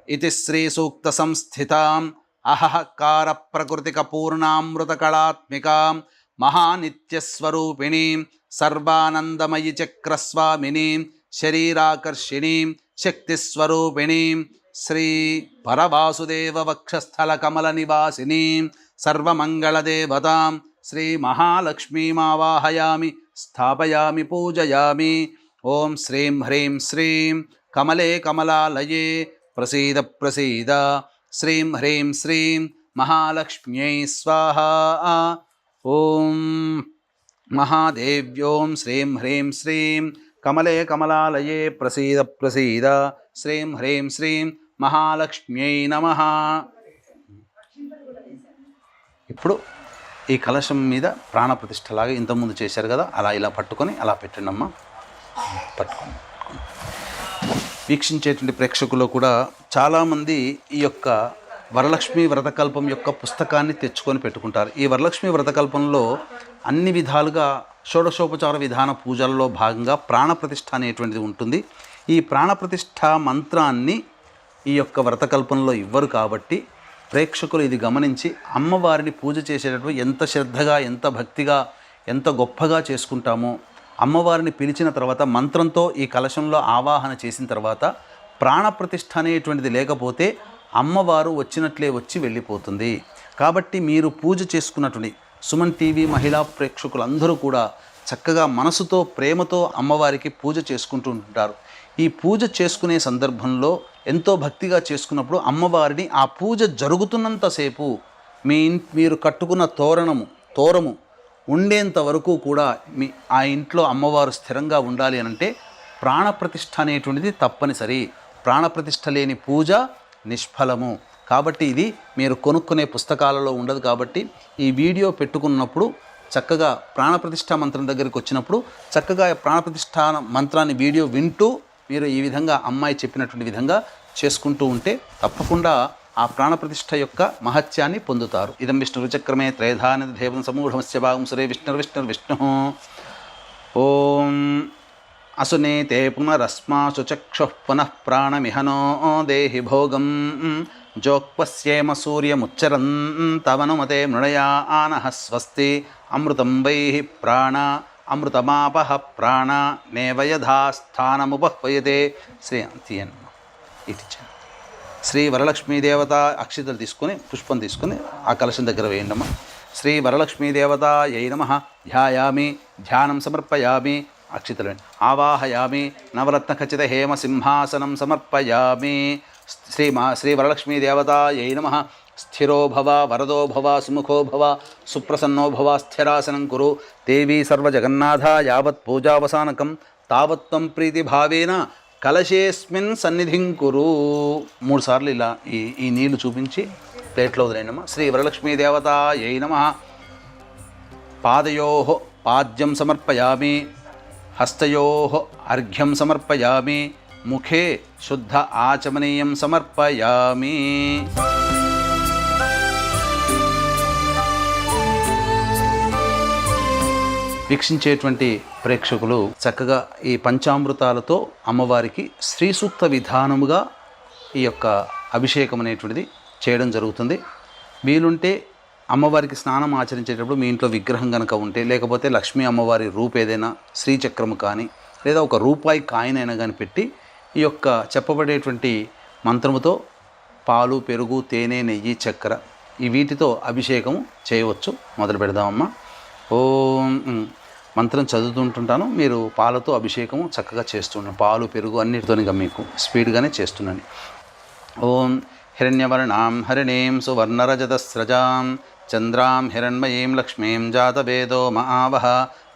ఇది శ్రీసూక్తసంస్థితాం అహఃకార ప్రకృతికపూర్ణామృతకళాత్మికాం మహానిత్యస్వరూపిణీం సర్వానందమయి చక్రస్వామినీం శరీరాకర్షిణీం శక్తిస్వరూపిణీం శ్రీ పరవాసుదేవవక్షస్థలకమలనివాసినీం సర్వమంగళదేవతాం శ్రీ మహాలక్ష్మీమావాహయామి స్థాపయామి పూజయామి. ఓం శ్రీం హ్రీం శ్రీం కమలే కమలాలయే ప్రసీద ప్రసీద. శ్రీం హ్రీం శ్రీం మహాలక్ష్మ్యై స్వాహ. ఓం మహాదేవ్యోం శ్రీం హ్రీం శ్రీం కమలే కమలాలయే ప్రసీద ప్రసీద. శ్రీం హ్రీం శ్రీం మహాలక్ష్మ్యై నమః. ఇప్పుడు ఈ కలశం మీద ప్రాణప్రతిష్ఠలాగా ఇంతకుముందు చేశారు కదా, అలా ఇలా పట్టుకొని అలా పెట్టండి అమ్మా. పట్టుకొని వీక్షించేటువంటి ప్రేక్షకులు కూడా చాలామంది ఈ యొక్క వరలక్ష్మి వ్రతకల్పం యొక్క పుస్తకాన్ని తెచ్చుకొని పెట్టుకుంటారు. ఈ వరలక్ష్మి వ్రతకల్పంలో అన్ని విధాలుగా షోడశోపచార విధాన పూజల్లో భాగంగా ప్రాణప్రతిష్ఠ అనేటువంటిది ఉంటుంది. ఈ ప్రాణప్రతిష్ఠ మంత్రాన్ని ఈ యొక్క వ్రతకల్పంలో ఇవ్వరు కాబట్టి ప్రేక్షకులు ఇది గమనించి అమ్మవారిని పూజ చేసేటప్పుడు ఎంత శ్రద్ధగా, ఎంత భక్తిగా, ఎంత గొప్పగా చేసుకుంటామో, అమ్మవారిని పిలిచిన తర్వాత మంత్రంతో ఈ కలశంలో ఆవాహన చేసిన తర్వాత ప్రాణప్రతిష్ఠ అనేటువంటిది లేకపోతే అమ్మవారు వచ్చినట్లే వచ్చి వెళ్ళిపోతుంది. కాబట్టి మీరు పూజ చేసుకున్నటువంటి సుమన్ టీవీ మహిళా ప్రేక్షకులందరూ కూడా చక్కగా మనసుతో ప్రేమతో అమ్మవారికి పూజ చేసుకుంటూ ఉంటారు. ఈ పూజ చేసుకునే సందర్భంలో ఎంతో భక్తిగా చేసుకున్నప్పుడు అమ్మవారిని ఆ పూజ జరుగుతున్నంతసేపు మీరు కట్టుకున్న తోరము ఉండేంత వరకు కూడా ఆ ఇంట్లో అమ్మవారు స్థిరంగా ఉండాలి అనంటే ప్రాణప్రతిష్ఠ అనేటువంటిది తప్పనిసరి. ప్రాణప్రతిష్ఠ లేని పూజ నిష్ఫలము. కాబట్టి ఇది మీరు కొనుక్కునే పుస్తకాలలో ఉండదు. కాబట్టి ఈ వీడియో పెట్టుకున్నప్పుడు చక్కగా ప్రాణప్రతిష్ఠ మంత్రం దగ్గరికి వచ్చినప్పుడు చక్కగా ప్రాణప్రతిష్ఠ మంత్రాన్ని వీడియో వింటూ మీరు ఈ విధంగా అమ్మాయి చెప్పినటువంటి విధంగా చేసుకుంటూ ఉంటే తప్పకుండా ఆ ప్రాణప్రతిష్ఠ యొక్క మహత్యాన్ని పొందుతారు. ఇదం విష్ణురుచక్రమే త్రైధానిధి దేవం సమూఢమస్య భాగం సురే విష్ణు. ఓం అసునేతే పునరస్మాసు చక్షుః పునః ప్రాణమిహనో దేహి భోగం జోక్పస్యేమ సూర్యముచ్చరంతవనుమతే మృణయా ఆనః స్వస్తి అమృతం వైః ప్రాణ అమృతమాపః ప్రాణ నేవయధాస్థానముపహ్వయతే. శ్రీ శ్రీ వరలక్ష్మీదేవత అక్షితలు తీసుకొని పుష్పం తీసుకొని ఆ కలశం దగ్గర వేయండమ్మా. శ్రీ వరలక్ష్మీదేవతాయై నమః ధ్యాయామి, ధ్యానం సమర్పయామి, అక్షితలు ఆవాహయామి, నవరత్నఖచిత హేమ సింహాసనం సమర్పయామి. శ్రీ వరలక్ష్మీదేవతాయై నమః స్థిరో భవ, వరదో భవ, సుముఖో భవ, సుప్రసన్నో భవ, స్థిరాసనం కురు. దేవీ సర్వజగన్నాథ యావత్ పూజావసానకం తావత్వం ప్రీతిభావేన కలశేస్మిన్ సన్నిధిం కురు. 3 సార్లు ఇలా ఈ నీళ్లు చూపించి ప్లేట్లో వదిలేనమ్మా. శ్రీ వరలక్ష్మీ దేవతాయై నమః. పాదయోః పాద్యం సమర్పయామి, హస్తయోః అర్ఘ్యం సమర్పయామి, ముఖే శుద్ధ ఆచమనీయం సమర్పయామి. వీక్షించేటువంటి ప్రేక్షకులు చక్కగా ఈ పంచామృతాలతో అమ్మవారికి శ్రీ సూక్త విధానముగా ఈ యొక్క అభిషేకం అనేటువంటిది చేయడం జరుగుతుంది. వీలుంటే అమ్మవారికి స్నానం ఆచరించేటప్పుడు మీ ఇంట్లో విగ్రహం కనుక ఉంటే, లేకపోతే లక్ష్మీ అమ్మవారి రూపు ఏదైనా శ్రీచక్రము కానీ లేదా ఒక రూపాయి కాయిన్ అయినా కానీ పెట్టి ఈ యొక్క చెప్పబడేటువంటి మంత్రముతో పాలు, పెరుగు, తేనె, నెయ్యి, చక్కెర ఈ వీటితో అభిషేకం చేయవచ్చు. మొదలు పెడదామమ్మా. ఓం మంత్రం చదువుతుంటుంటాను, మీరు పాలతో అభిషేకము చక్కగా చేస్తున్నాను. పాలు, పెరుగు అన్నిటితోనిగా మీకు స్పీడ్గానే చేస్తున్నాను. ఓం హిరణ్యవర్ణాం హరిణీం సువర్ణరజతస్రజాం చంద్రాం హిరణ్మయీం లక్ష్మీం జాతవేదో మహావహ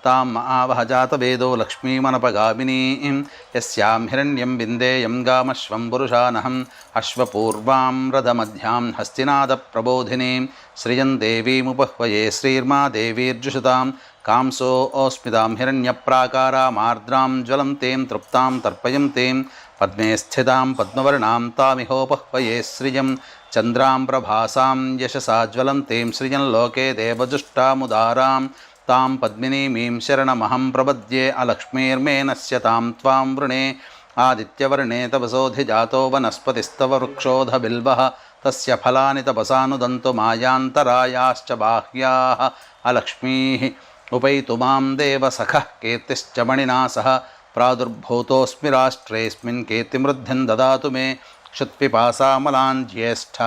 తాం మహావహ జాతవేదో లక్ష్మీమనపగామినీం యస్యాం హిరణ్యం విందేయం గామశ్వం పురుషానహం అశ్వపూర్వాం రథమధ్యాం హస్తినాద ప్రబోధినీం శ్రియం దేవీముపహ్వయే శ్రీర్మా దేవీర్జుషతాం కాంసో ఓస్మితాం హిరణ్యప్రాకారామార్ద్రాం జ్వలం తేం తృప్తాం తర్పయం తేం పద్మే స్థితాం పద్మవర్ణాం తామిహోపహ్వయే శ్రియం చంద్రాం ప్రభాసాం యశసా జ్వలం తేం శ్రియం లోకే దేవజుష్టాముదారాం తాం పద్మినీమీం శరణమహం ప్రపద్యే అలక్ష్మీర్మే నశ్యతాం త్వాం వృణే ఆదిత్యవర్ణే తపసోధిజాతో వనస్పతిస్తవ వృక్షోధ బిల్వః తస్య ఫలాని తపసానుదంతు మాయాంతరాయాశ్చ బాహ్యాః అలక్ష్మీః ఉపైతు మాం దేవ సఖః కీర్తిశ్చ మణినా సహ ప్రాదుర్భూతోస్మి రాష్ట్రేస్మిన్ కీర్తిమృద్ధిం దదాతు మే క్షుత్పిపాసామలాన్ జ్యేష్ఠ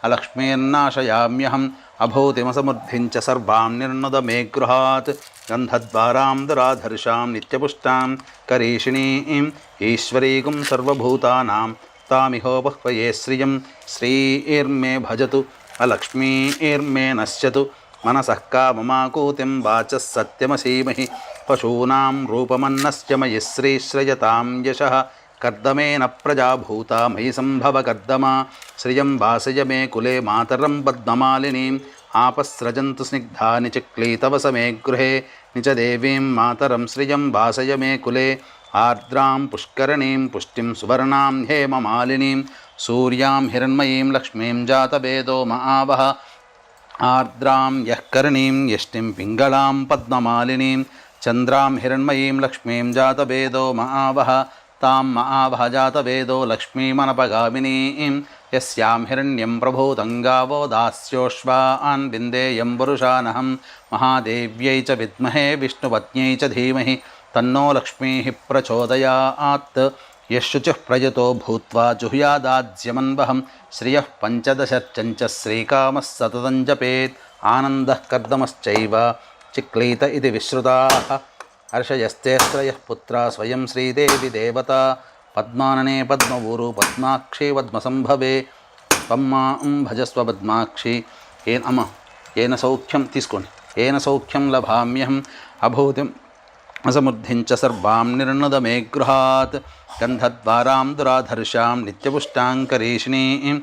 అలక్ష్మీర్నాశయామ్యహం అభూతిమసమృద్ధించ సర్వాం నిర్నుద మే గృహాత్ గంధద్వారాం దురాధర్షాం నిత్యపుష్టాం కరీషిణీం ఈశ్వరీగుం సర్వభూతానాం తామిహోపహ్వయే శ్రియం శ్రీర్మే భజతు అలక్ష్మీర్మే నశ్యతు మనసః కామమాకూతిం వాచः సత్యమసీమహి పశూనాం రూపమన్నస్య మయి శ్రీశ్రయతాం యశః కర్దమేన ప్రజాభూతా మయి సంభవ కర్దమా శ్రియం వాసయ మే కులే మాతరం పద్మమాలినీం ఆపస్రజంతు స్నిగ్ధాని చిక్లీతవస మే గృహే నిచ దేవీం మాతరం శ్రియం వాసయ మే కులే ఆర్ద్రాం పుష్కరణీం పుష్టిం సువర్ణాం హేమమాలినీం సూర్యాం హిరణ్మయీం లక్ష్మీం జాతవేదో మహావహ ఆర్ద్రాం యఃకరణీం యష్టిం పింగళాం పద్మమాలినీం చంద్రాం హిరణ్మయీం లక్ష్మీం జాతవేదో మహావహ తాం మహావహ జాతవేదో లక్ష్మీమనపగామినీం యస్యాం హిరణ్యం ప్రభూతం గావో దాస్యోశ్వాన్ విందేయం పురుషానహం మహాదేవ్యై చ విద్మహే విష్ణుపత్న్యై చ ధీమహి తన్నో లక్ష్మీః ప్రచోదయాత్ యశుచిః ప్రయతో భూత్వా జుహ్యాదాజ్యమన్వహం శ్రియః పంచదశర్చంచ శ్రీకామः సతతం జపేత్ ఆనందః కర్దమశ్చైవ చిక్లీత ఇది విశ్రుతాః హర్షయస్తేస్త్రయః పుత్రా స్వయం శ్రీదేవి దేవత పద్మాననే పద్మవూరు పద్మాక్షి పద్మసంభవే పమ్మాం భజస్వ పద్మాక్షి ఏన సౌఖ్యం తీసుకోండి ఏన సౌఖ్యం లభామ్యహం అభూతిం అసమృద్ధించ సర్వాం నిర్నుద మే గృహాత్ గంధద్వారాం దురాధర్షాం నిత్యపుష్టాం కరీషిణీం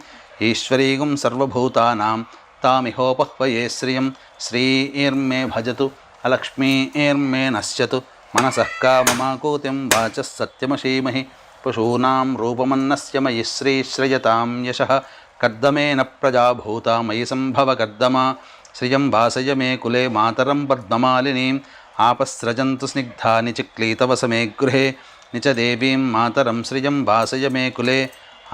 ఈశ్వరీగుం సర్వభూతానాం తామిహోపహ్వయే శ్రియం శ్రీర్మే భజతు అలక్ష్మీర్మే నశ్యతు మనసః కామమాకూతిం వాచः సత్యమసీమహి పశూనాం రూపమన్నస్య మయి శ్రీశ్రయతాం యశః కర్దమేన ప్రజాభూతా మయి సంభవ కర్దమా శ్రియం వాసయ మే కులే మాతరం పద్మమాలినీం ఆపస్రజంతు స్నిగ్ధాని చిక్లీతవస మే గృహే నిచ దేవీం మాతరం శ్రియం వాసయ మే కులే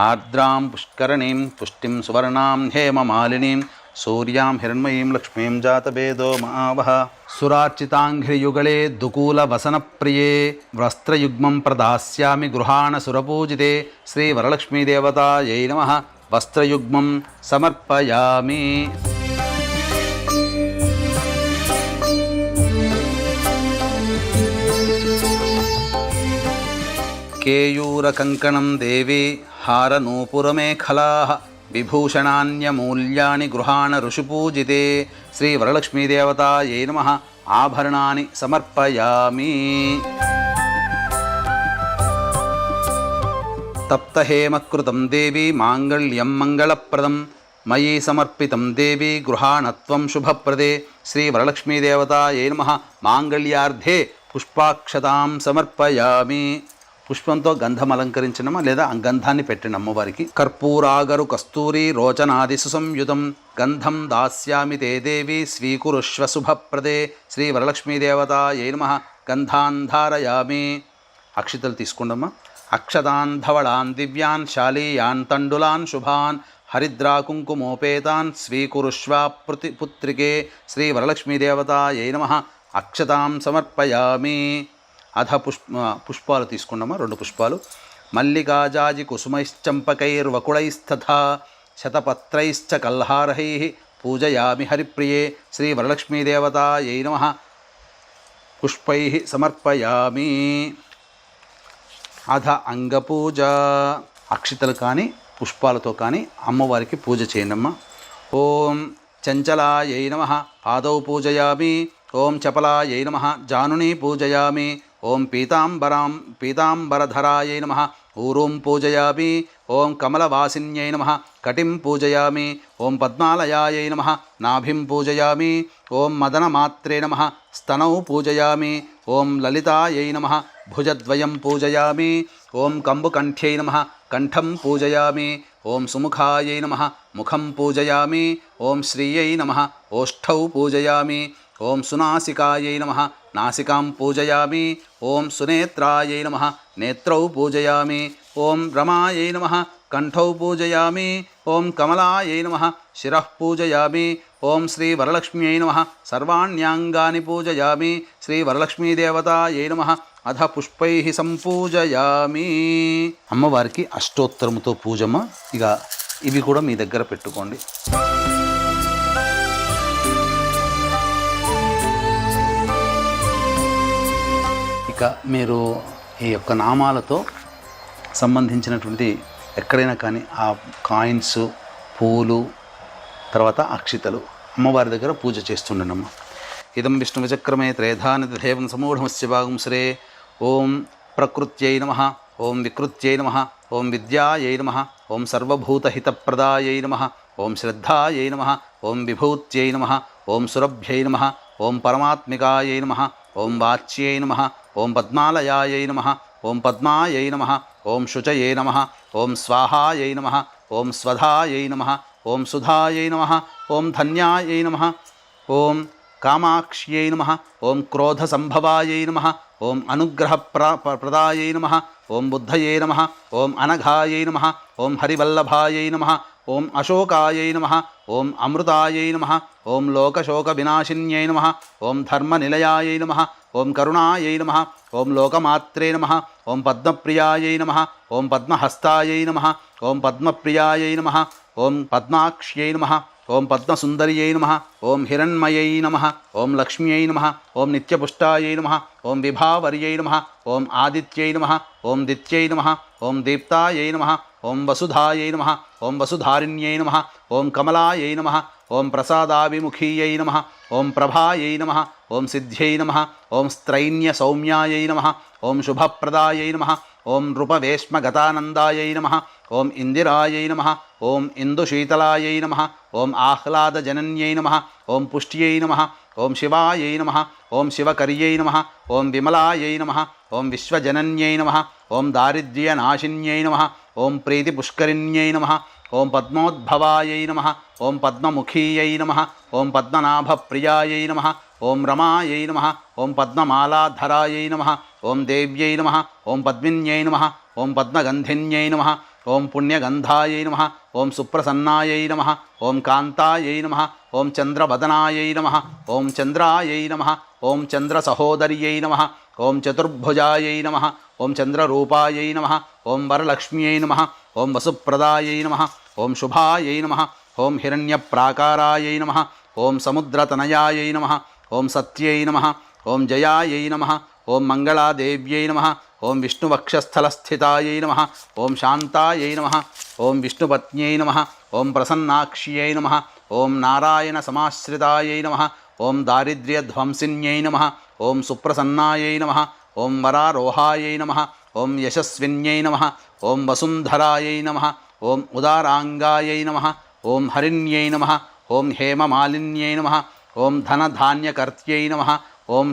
ఆర్ద్రాం పుష్కరణీం పుష్టిం సువర్ణాం హేమమాలినీం సూర్యాం హిరణ్మయీం లక్ష్మీం జాతవేదో మహావహ సురార్చితాంఘ్రియుగళే దుకూలవసనప్రియే వస్త్రయుగ్మం ప్రదాస్యామి గృహాణ సురపూజితే శ్రీవరలక్ష్మీదేవతాయై నమః. వస్త్రయుగ్మం సమర్పయామి. కేయూరకంకణం దేవి హారనూపురమేఖలాః విభూషణాన్యమూల్యాని గృహాణ ఋషిపూజితే శ్రీవరలక్ష్మీదేవతాయై నమః. ఆభరణాని సమర్పయామి. తప్తహేమకృతం దేవి మాంగళ్యం మంగళప్రదం మయీ సమర్పితం దేవి గృహాణత్వం శుభప్రదే శ్రీ వరలక్ష్మీదేవతాయై నమః మాంగళ్యార్థే పుష్పాక్షతాం సమర్పయామి. పుష్పంతో గంధం అలంకరించడమా లేదా గంధాన్ని పెట్టండి అమ్మవారికి. కర్పూరాగరు కస్తూరి రోచనాది సుసంయుతం గంధం దాస్యామి తే దేవి స్వీకురుష్వ శుభప్రదే శ్రీ వరలక్ష్మీదేవతాయై నమః గంధాన్ ధారయామి. అక్షితలు తీసుకోండమ్మా. అక్షతాన్ ధవళాన్ దివ్యాన్ శాలీయాన్ తండులాన్ శుభాన్ హరిద్రా కుంకుమోపేతాన్ స్వీకురుష్వ పుత్రికే శ్రీ వరలక్ష్మీదేవతాయై నమః అక్షతాం సమర్పయామి. అధ పుష్పాలు తీసుకున్నామా 2 పుష్పాలు. మల్లికాజాజి కుసుమైశ్చంపకైర్వకుళైస్తథా శతపత్రైశ్చ కల్హారహై పూజయామి హరిప్రియే శ్రీ వరలక్ష్మీదేవతాయై నమః పుష్పై సమర్పయామి. అధ అంగపూజ. అక్షితలు కానీ పుష్పాలతో కానీ అమ్మవారికి పూజ చేయండమ్మా. ఓం చంచలాయై నమః పాదౌ పూజయామి. ఓం చపలాయై నమః జానుని పూజయామి. ఓం పీతాంబరధరాయై నమః ఊరుం పూజయామి. ఓం కమలవాసిన్యై నమః కటిం పూజయామి. ఓం పద్మాలయాయై నమః నాభిం పూజయామి. ఓం మదనమాత్రే నమః స్తనౌ పూజయామి. ఓం లలితాయై నమః భుజద్వయం పూజయామి. ఓం కంబుకంఠ్యై నమః కంఠం పూజయామి. ఓం సుముఖాయై నమః ముఖం పూజయామి. ఓం శ్రీయై నమః ఓష్ఠౌ పూజయామి. ఓం సునాసికాయై నమః నాసికాం పూజయామి. ఓం సునేత్రాయై నమః నేత్రౌ పూజయామి. ఓం రమాయై నమః కంఠౌ పూజయామి. ఓం కమలాయై నమః శిరః పూజయామి. ఓం శ్రీ వరలక్ష్మ్యై నమః సర్వాణ్యాంగాని పూజయామి. శ్రీ వరలక్ష్మీదేవతాయై నమః అధ పుష్పై సంపూజయామి. అమ్మవారికి అష్టోత్తరముతో పూజమ్మ. ఇక ఇవి కూడా మీ దగ్గర పెట్టుకోండి. ఇక మీరు ఈ యొక్క నామాలతో సంబంధించినటువంటి ఎక్కడైనా కానీ ఆ కాయిన్స్, పూలు, తర్వాత అక్షితలు అమ్మవారి దగ్గర పూజ చేస్తుండనమ్మ. ఇదం విష్ణు విచక్రమే త్రేధానిదేవం సమూఢమస్య భాగంశ్రే. ఓం ప్రకృత్యై నమః. ఓం వికృత్యై నమః. ఓం విద్యాయై నమః. ఓం సర్వభూతహితప్రదాయై నమః. ఓం శ్రద్ధాయై నమః. ఓం విభూత్యై నమః. ఓం సురభ్యై నమః. ఓం పరమాత్మికాయై నమః. ఓం వాచ్యై నమః. ఓం పద్మాలయాయై నమః. ఓం పద్మాయై నమః. ఓం శుచయే నమః. ఓం స్వాహాయై నమః. ఓం స్వధాయై నమః. ఓం సుధాయై నమః. ఓం ధన్యాయై నమః. ఓం కామాక్ష్యై నమః. ఓం క్రోధసంభవాయై నమః. ఓం అనుగ్రహప్రదాయై నమః. ఓం బుద్ధయే నమః. ఓం అనఘాయై నమః. ఓం హరివల్లభాయై నమః. ఓం అశోకాయై నమః. ఓం అమృతాయై నమః. ఓం లోకశోకవినాశిన్యై నమః. ఓం ధర్మనిలయాయై నమః. ఓం కరుణాయై నమః. ఓం లోకమాత్రే నమః. ఓం పద్మప్రియాయై నమః. ఓం పద్మహస్తాయై నమః. ఓం పద్మప్రియాయై నమః. ఓం పద్మాక్ష్యై నమః. ఓం పద్మసుందర్యై నమః. ఓం హిరణ్మయై నమః. ఓం లక్ష్మ్యై నమః. ఓం నిత్యపుష్టాయై నమః. ఓం విభావర్యై నమః. ఓం ఆదిత్యై నమః. ఓం దిత్యై నమః. ఓం దీప్తాయై నమః. ఓం వసుధాయై నమః. ఓం వసుధారిణ్యై నమః. ఓం కమలాయై నమః. ఓం ప్రసాదాభిముఖీయై నమః. ఓం ప్రభాయై నమః. ఓం సిద్ధ్యై నమః. ఓం స్త్రైణ్య సౌమ్యాయై నమః. ఓం శుభప్రదాయై నమః. ఓం నృపవేష్మగతానందాయై నమః. ఓం ఇందిరాయై నమః. ఓం ఇందుశీతలాయై నమః. ఓం ఆహ్లాదజనన్యై నమః. ఓం పుష్ట్యై నమః. ఓం శివాయై నమః. ఓం శివకర్యై నమః. ఓం విమలాయై నమః. ఓం విశ్వజనన్యై నమః. ఓం దారిద్ర్యనాశిన్యై నమః. ఓం ప్రీతిపుష్కరిణ్యై నమః. ఓం పద్మోద్భవాయై నమః. ఓం పద్మముఖీయై నమః. ఓం పద్మనాభప్రియాయై నమః. ఓం రమాయై నమః. ఓం పద్మమాలాధరాయై నమః. ఓం దేవ్యై నమః. ఓం పద్మిన్యై నమః. ఓం పద్మగంధిన్యై నమః. ఓం పుణ్యగంధాయై నమః. ఓం సుప్రసన్నాయై నమః. ఓం కాంతాయై నమః. ఓం చంద్రవదనాయై నమః. ఓం చంద్రాయై నమః. ఓం చంద్రసహోదర్యై నమః. ఓం చతుర్భుజాయై నమః. ఓం చంద్రరూపాయై నమః. ఓం వరలక్ష్మ్యై నమః. ఓం వసుప్రదాయై నమః. ఓం శుభాయై నమః. ఓం హిరణ్యప్రాకారాయై నమః. ఓం సముద్రతనయాయై నమః. ఓం సత్యై నమః. ఓం జయాయై నమః. ఓం మంగళాదేవ్యై నమః. ఓం విష్ణువక్షస్థలస్థితాయై నమః. ఓం శాంతాయై నమః. ఓం విష్ణుపత్న్యై నమః. ఓం ప్రసన్నాక్ష్యై నమః. ఓం నారాయణ సమాశ్రితాయై నమః. ఓం దారిద్ర్యధ్వంసిన్యై నమః. ఓం సుప్రసన్నాయై నమః. ఓం వరారోహాయై నమః. ఓం యశస్విన్యై నమః, ఓం వసుంధరాయై నమః, ఓం ఉదారాంగాయై నమః, ఓం హరిణ్యై నమః, ఓం హేమమాలిన్యై నమః, ఓం ధనధాన్యకర్త్యై నమః, ఓం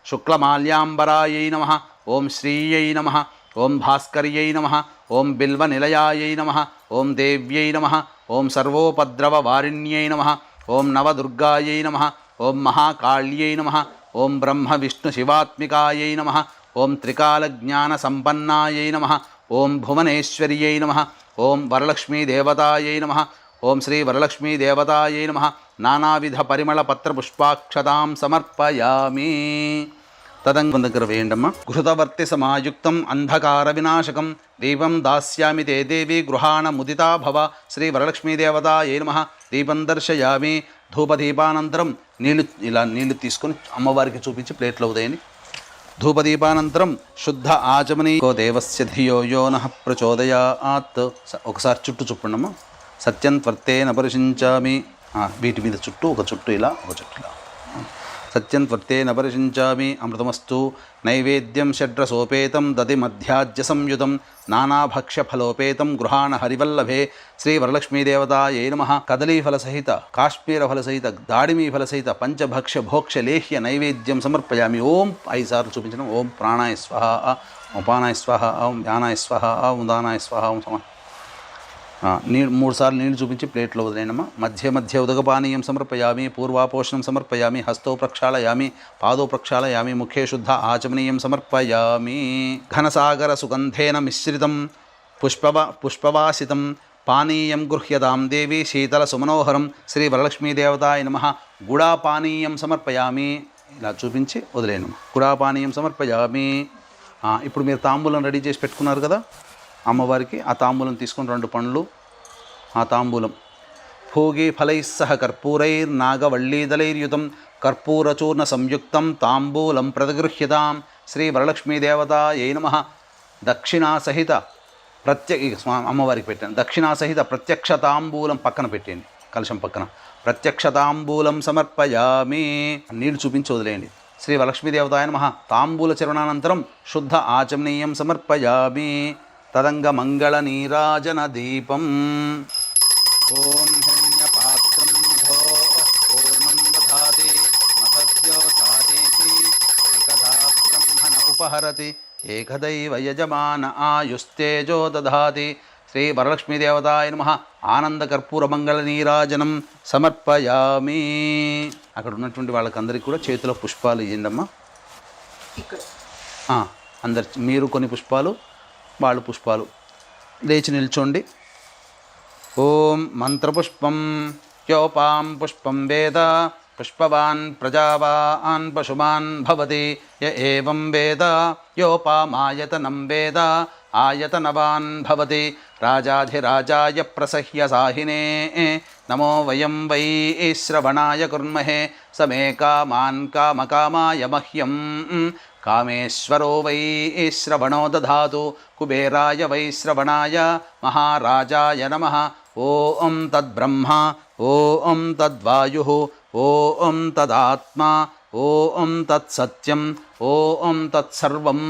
శుక్లమాల్యాంబరాయై నమః, ఓం శ్రీయై నమః, ఓం భాస్కర్యై నమః, ఓం బిల్వనిలయాయై నమః, ఓం దేవ్యై నమః, ఓం సర్వోపద్రవవారిణ్యై నమః, ఓం నవదుర్గాయై నమః, ఓం మహాకాళ్యై నమః, ఓం బ్రహ్మ విష్ణు శివాత్మికాయై నమః, ఓం త్రికాలజ్ఞానసంపన్నాయై నమః, ఓం భువనేశ్వర్యై నమః, ఓం వరలక్ష్మీదేవతాయై నమః, ఓం శ్రీ వరలక్ష్మీదేవతాయై నమః. నానావిధ పరిమళ పత్రపుష్పాక్షతాం సమర్పయామి. తదంగం దగ్గర వేయండమ్మా. ఘృతవర్తి సమాయుక్తం అంధకార వినాశకం దీపం దాస్యామి తే దేవి గృహాణ ముదితా భవ. శ్రీ వరలక్ష్మీదేవతాయై నమః. దీపం దర్శయామి. ధూపదీపానంతరం నీళ్లు తీసుకొని అమ్మవారికి చూపించి ప్లేట్లో ఉదయని. ధూపదీపానంతరం శుద్ధ ఆచమనీకో దేవస్య ధియో యో నః ప్రచోదయాత్. ఒకసారి చుట్టూ చుప్పండమ్మా. సత్యం త్వర్తేన పరిశించామి. వీటి మీద చుట్టూ ఒక చుట్టూ ఇలా, ఒక చుట్టూ ఇలా. సత్యం త్వర్తేన పరిశించామి. అమృతమస్తు. నైవేద్యం షడ్రసోపేతం దది మధ్యాజ్య సంయుతం నానాభక్ష్యఫలోపేతం గృహాణ హరివల్లభే. శ్రీ వరలక్ష్మీదేవతాయై నమః. కదలీఫలసహిత, కాశ్మీరఫలసహిత, దాడిమీఫలసహిత పంచభక్ష్య భోక్ష్య లేహ్య నైవేద్యం సమర్పయామి. ఓం 5 సార్లు చూపించడం. ఓం ప్రాణాయ స్వహ, ఓం పానాయ స్వహ, ఓం ధ్యానాయ స్వహ, ఓం దానాయ స్వహ, ఓం సమా. 3 సార్లు నీళ్లు చూపించి ప్లేట్లో వదిలేనమ్మా. మధ్య మధ్య ఉదకపానీయం సమర్పయామి. పూర్వాపోషణం సమర్పయామి. హస్తో ప్రక్షాళయామి. పాదో ప్రక్షాళయామి. ముఖే శుద్ధ ఆచమనీయం సమర్పయామి. ఘనసాగర సుగంధేన మిశ్రితం పుష్పవాసితం పానీయం గృహ్యతాం దేవి శీతల సుమనోహరం. శ్రీ వరలక్ష్మీదేవతాయ నమః. గుడాపానీయం సమర్పయామి. ఇలా చూపించి వదిలేను. గుడాపానీయం సమర్పయామి. ఇప్పుడు మీరు తాంబూలం రెడీ చేసి పెట్టుకున్నారు కదా అమ్మవారికి. ఆ తాంబూలం తీసుకొని 2 పండ్లు. ఆ తాంబూలం భోగి ఫలైస్సహ కర్పూరైర్నాగవళ్ళీదలైర్యుతం కర్పూరచూర్ణ సంయుక్తం తాంబూలం ప్రతిగృహ్యతాం. శ్రీ వరలక్ష్మీదేవతాయై నమః. దక్షిణాసహిత అమ్మవారికి పెట్టాను. దక్షిణాసహిత ప్రత్యక్ష తాంబూలం పక్కన పెట్టండి, కలశం పక్కన. ప్రత్యక్ష తాంబూలం సమర్పయామి. నీళ్లు చూపించి వదిలేయండి. శ్రీ వరలక్ష్మీదేవతాయ నమః. తాంబూల చరణానంతరం శుద్ధ ఆచమనీయం సమర్పయామి. తదంగ మంగళ నీరాజన దీపం. ఓం హిరణ్యపాత్రం నిధో పూర్ణం దధాతి మసద్యో సాదేతి ఏకదా బ్రహ్మణ ఉపహరతి ఏకదైవ యజమాన ఆయుస్తేజో దధాతి. శ్రీ వరలక్ష్మీదేవతాయ నమః. ఆనందకర్పూర మంగళ నీరాజనం సమర్పయామి. అక్కడ ఉన్నటువంటి వాళ్ళకందరికీ కూడా చేతిలో పుష్పాలు ఇవ్వండమ్మా. అందరు మీరు కొన్ని పుష్పాలు, వాళ్ళు పుష్పాలు. లేచి నిల్చోండి. ఓం మంత్రపుష్పం యోపాం పుష్పం వేద పుష్పవాన్ ప్రజావాన్ పశుమాన్ భవతి. య ఏవం వేద యోపామాయతనం వేద ఆయతనవాన్ భవతి. రాజాధిరాజాయ ప్రసహ్య సాహినే నమో వయం వై శ్రవణాయ కుర్మహే. సమే కామాన్ కామకామాయ మహ్యం కామేశ్వరో వై శ్రవణో దధాతు. కుబేరాయ వై శ్రవణాయ మహారాజాయ నమః. ఓం తద్బ్రహ్మ, ఓం తద్వాయుః, ఓం తదాత్మా, ఓం తత్సత్యం, ఓం తత్సర్వం,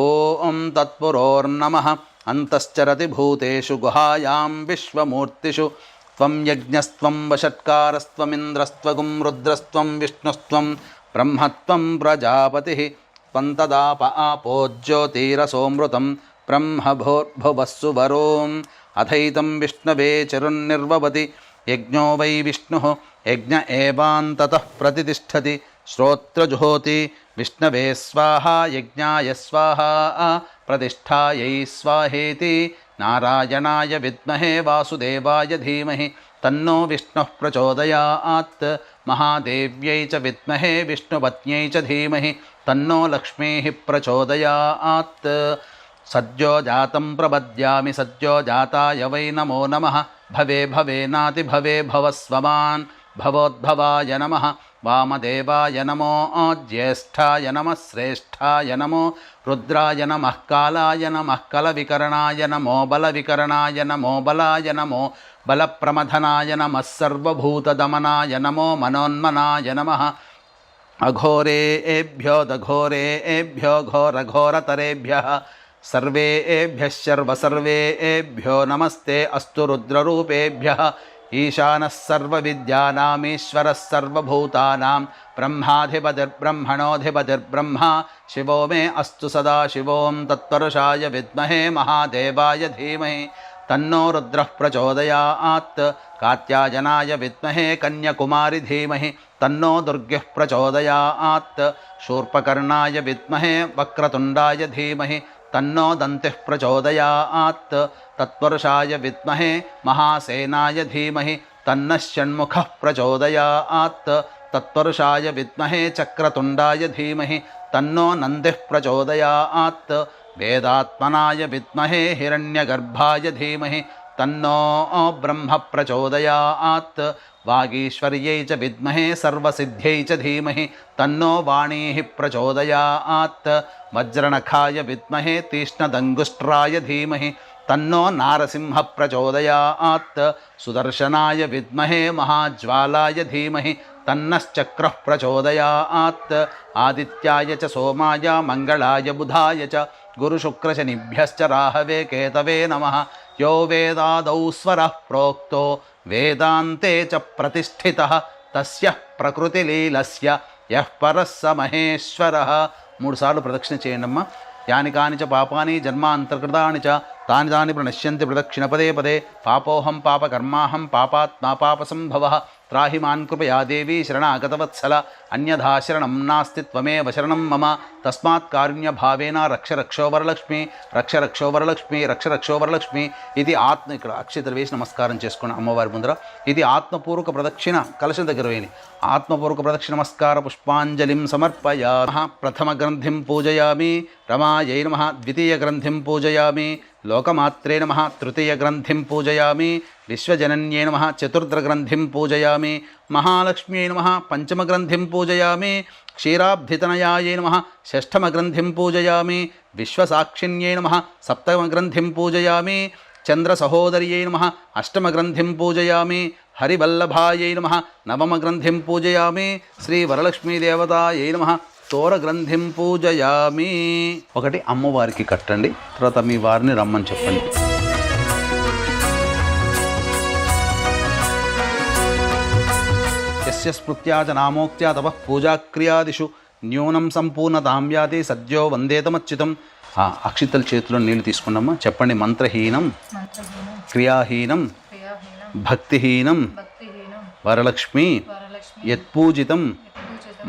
ఓం తత్పురోర్నమః. అంతశ్చరతి భూతేషు గుహాయాం విశ్వమూర్తిషు. త్వం యజ్ఞస్త్వం వషట్కారస్త్వమింద్రస్త్వగుం రుద్రస్త్వం విష్ణుస్త్వం బ్రహ్మత్వం ప్రజాపతిః. త్వం తదాప ఆపోజ్యోతిరసోమృతం బ్రహ్మభోర్భువస్సు వరోం. అథైతం విష్ణవే చరున్నిర్వవతి. యజ్ఞో వై విష్ణుః యజ్ఞ ఏవాంతతః ప్రతితిష్ఠతి. శ్రోత్రజుహోతి విష్ణవే స్వాహా యజ్ఞాయ స్వాహా ప్రతిష్ఠాయై స్వాహేతి. నారాయణాయ విద్మహే వాసుదేవాయ ధీమహి తన్నో విష్ణుః ప్రచోదయాత్. మహాదేవ్యై చ విద్మహే విష్ణుపత్న్యై చ ధీమహి తన్నో లక్ష్మీః ప్రచోదయాత్. సద్యో జాతం ప్రపద్యామి సద్యో జాతాయ వై నమో నమః. భవే భవేనాతి భవే భవస్వమాన్ భవోద్భవాయ నమః. వామదేవాయ నమో జ్యేష్ఠాయ నమః శ్రేష్ఠాయ నమో రుద్రాయ నమః. కాలాయ నమః కలవికరణాయ నమో బలవికరణాయ నమో బలాయ నమో బలప్రమథనాయ నమః. సర్వభూతదమనాయ నమో మనోన్మనాయ నమః. అఘోరేభ్యో దఘోరేభ్యో ఘోరఘోరతరేభ్యః సర్వేభ్యః సర్వేభ్యో నమస్తే అస్తు రుద్రరూపేభ్యః ఈశానः సర్వవిద్యానామీశ్వరः సర్వభూతానాం బ్రహ్మాధిపతిర్బ్రహ్మణోధిపతిర్బ్రహ్మ శివో మే అస్తు సదా శివోం తత్పురుషాయ విద్మహే మహాదేవాయ ధీమహి తన్నో రుద్రః ప్రచోదయాత్ కాత్యాయనాయ విద్మహే కన్యకుమారి ధీమహి తన్నో దుర్గః ప్రచోదయాత్ శూర్పకర్ణాయ విద్మహే వక్రతుండాయ ధీమహి తన్నో దంతిః ప్రచోదయాత్ తత్పురుషాయ విద్మహే మహాసేనాయ ధీమహి తన్నః షణ్ముఖః ప్రచోదయాత్ తత్పురుషాయ విద్మహే చక్రతుండాయ ధీమహి తన్నో నందిః ప్రచోదయాత్ వేదాత్మనాయ విద్మహే హిరణ్యగర్భాయ ధీమహి తన్నో బ్రహ్మ ప్రచోదయాత్ వాగీశ్వర్యై చ విద్మహే సర్వసిద్ధ్యై చ ధీమహి తన్నో వాణీ ప్రచోదయాత్ వజ్రనఖాయ విద్మహే తీక్ష్ణదంగుష్ట్రాయ ధీమహి తన్నో నారసింహ ప్రచోదయాత్ సుదర్శనాయ విద్మహే మహాజ్వాలాయ ధీమహి తన్నశ్చక్రః ప్రచోదయాత్ ఆదిత్యాయ చ సోమాయ మంగళాయ బుధాయ చ గురుశుక్రశనిభ్యశ్చ రాహవే కేతవే నమః యో వేదాదౌ స్వరః ప్రోక్తో వేదాంతే చ ప్రతిష్ఠితః తస్య ప్రకృతిలీలస్య యః పరः స మహేశ్వరः. 3 సార్లు ప్రదక్షిణ చేయండమ్మా. యాని కాని చ పాపాని జన్మాంతర్కృతాని చ తాని తాని ప్రణశ్యంతి ప్రదక్షిణ పదే పదే. పాపోహం పాపకర్మాహం పాపాత్మా పాపసంభవః. త్రాహి మాన్ కృపయా దేవి శరణాగతవత్సల. అన్యథా శరణం నాస్తి త్వమేవ శరణం మమ. తస్మాత్ కారుణ్యభావేన రక్ష రక్షో వరలక్ష్మి రక్ష రక్షో వరలక్ష్మి రక్ష రక్షో వరలక్ష్మి. ఇది ఆత్మ, ఇక్కడ అక్షతలు వేసి నమస్కారం చేసుకున్న అమ్మవారి ముందర. ఇది ఆత్మపూర్వక ప్రదక్షిణ. కలశం దగ్గర వేయని ఆత్మపూర్వక ప్రదక్షిణ నమస్కార పుష్పాంజలిం సమర్పయామి. ప్రథమ గ్రంథిం పూజయామి రమాయై నమః. ద్వితీయ గ్రంథిం పూజయామి లోకమాత్రే నమః. తృతీయ గ్రంథిం పూజయామి విశ్వజనన్యై నమః. చతుర్థగ్రంథిం పూజయామి మహాలక్ష్మ్యై నమః. పంచమగ్రంథిం పూజయామి క్షీరాబ్ధితనయాయై నమః. షష్ఠమగ్రంథిం పూజయామి విశ్వసాక్షిణ్యై నమః. సప్తమగ్రంథిం పూజయామి చంద్రసహోదర్యై నమః. అష్టమగ్రంథిం పూజయామి హరివల్లభాయై నమః. నవమగ్రంథిం పూజయామి శ్రీవరలక్ష్మీదేవతాయై నమః. తోరగ్రంథిం పూజయామి. ఒకటి అమ్మవారికి కట్టండి, తర్వాత మీ వారిని రమ్మని చెప్పండి. యస్య స్మృత్యా చ నామోక్త్యా తపః పూజాక్రియాదిషు న్యూనం సంపూర్ణతాం యాతి సద్యో వందేతమచ్యుతం. అక్షితల చేతిలో నీళ్లు తీసుకున్నామా. చెప్పండి. మంత్రహీనం క్రియాహీనం భక్తిహీనం వరలక్ష్మి యత్పూజితం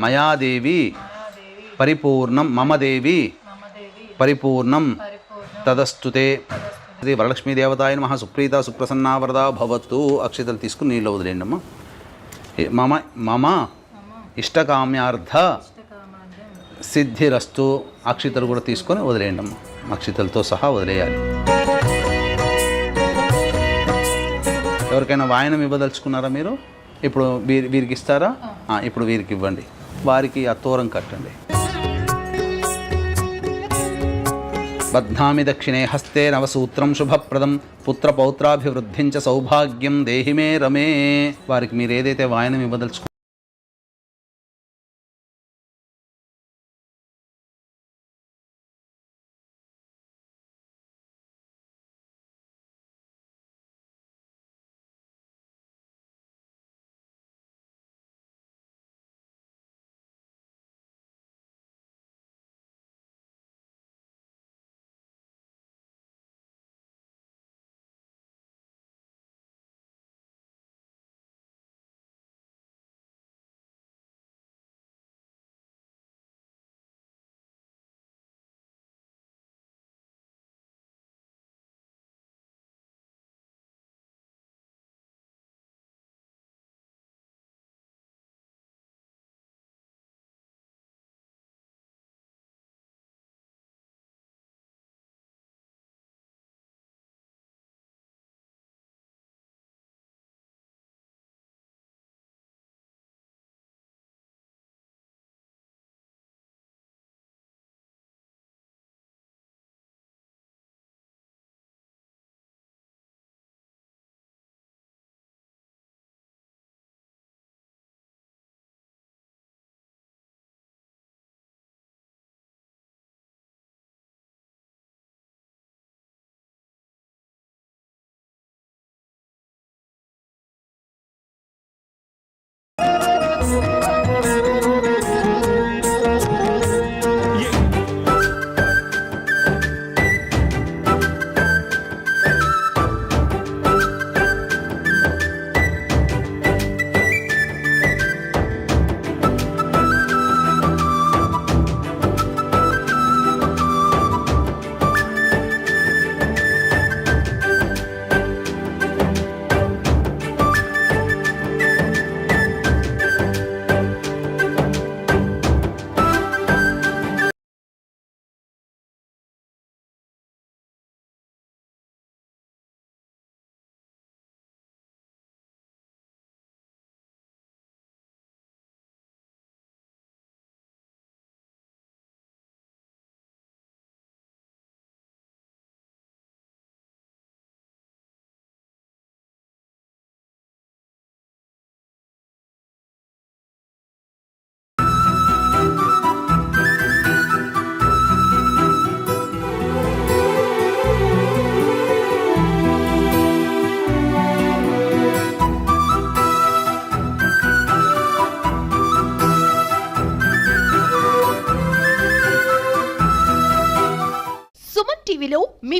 మయాదేవి పరిపూర్ణం మమ దేవి పరిపూర్ణం తదస్తుతే. శ్రీ వరలక్ష్మీదేవతాయ నమః. సుప్రీత సుప్రసన్నా వరదా భవతు. అక్షితలు తీసుకుని నీళ్ళు వదిలేయండి అమ్మా. మమ మమ ఇష్టకామ్యార్థ సిద్ధిరస్తు. అక్షితలు కూడా తీసుకొని వదిలేయండి అమ్మ. అక్షితలతో సహా వదిలేయాలి. ఎవరికైనా వాయనం ఇవ్వదలుచుకున్నారా మీరు? ఇప్పుడు వీరికి ఇస్తారా? ఇప్పుడు వీరికి ఇవ్వండి. వారికి ఆ తోరం కట్టండి. బధ్నామి దక్షిణే హస్తే నవసూత్రం శుభప్రదం పుత్రపౌత్రాభివృద్ధించ సౌభాగ్యం దేహి మే రమే. వారికి మీరు ఏదైతే వాయనం ఇవ్వదలుచుకున్నారో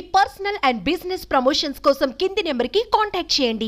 మీ పర్సనల్ అండ్ బిజినెస్ ప్రమోషన్స్ కోసం కింది నెంబర్కి కాంటాక్ట్ చేయండి.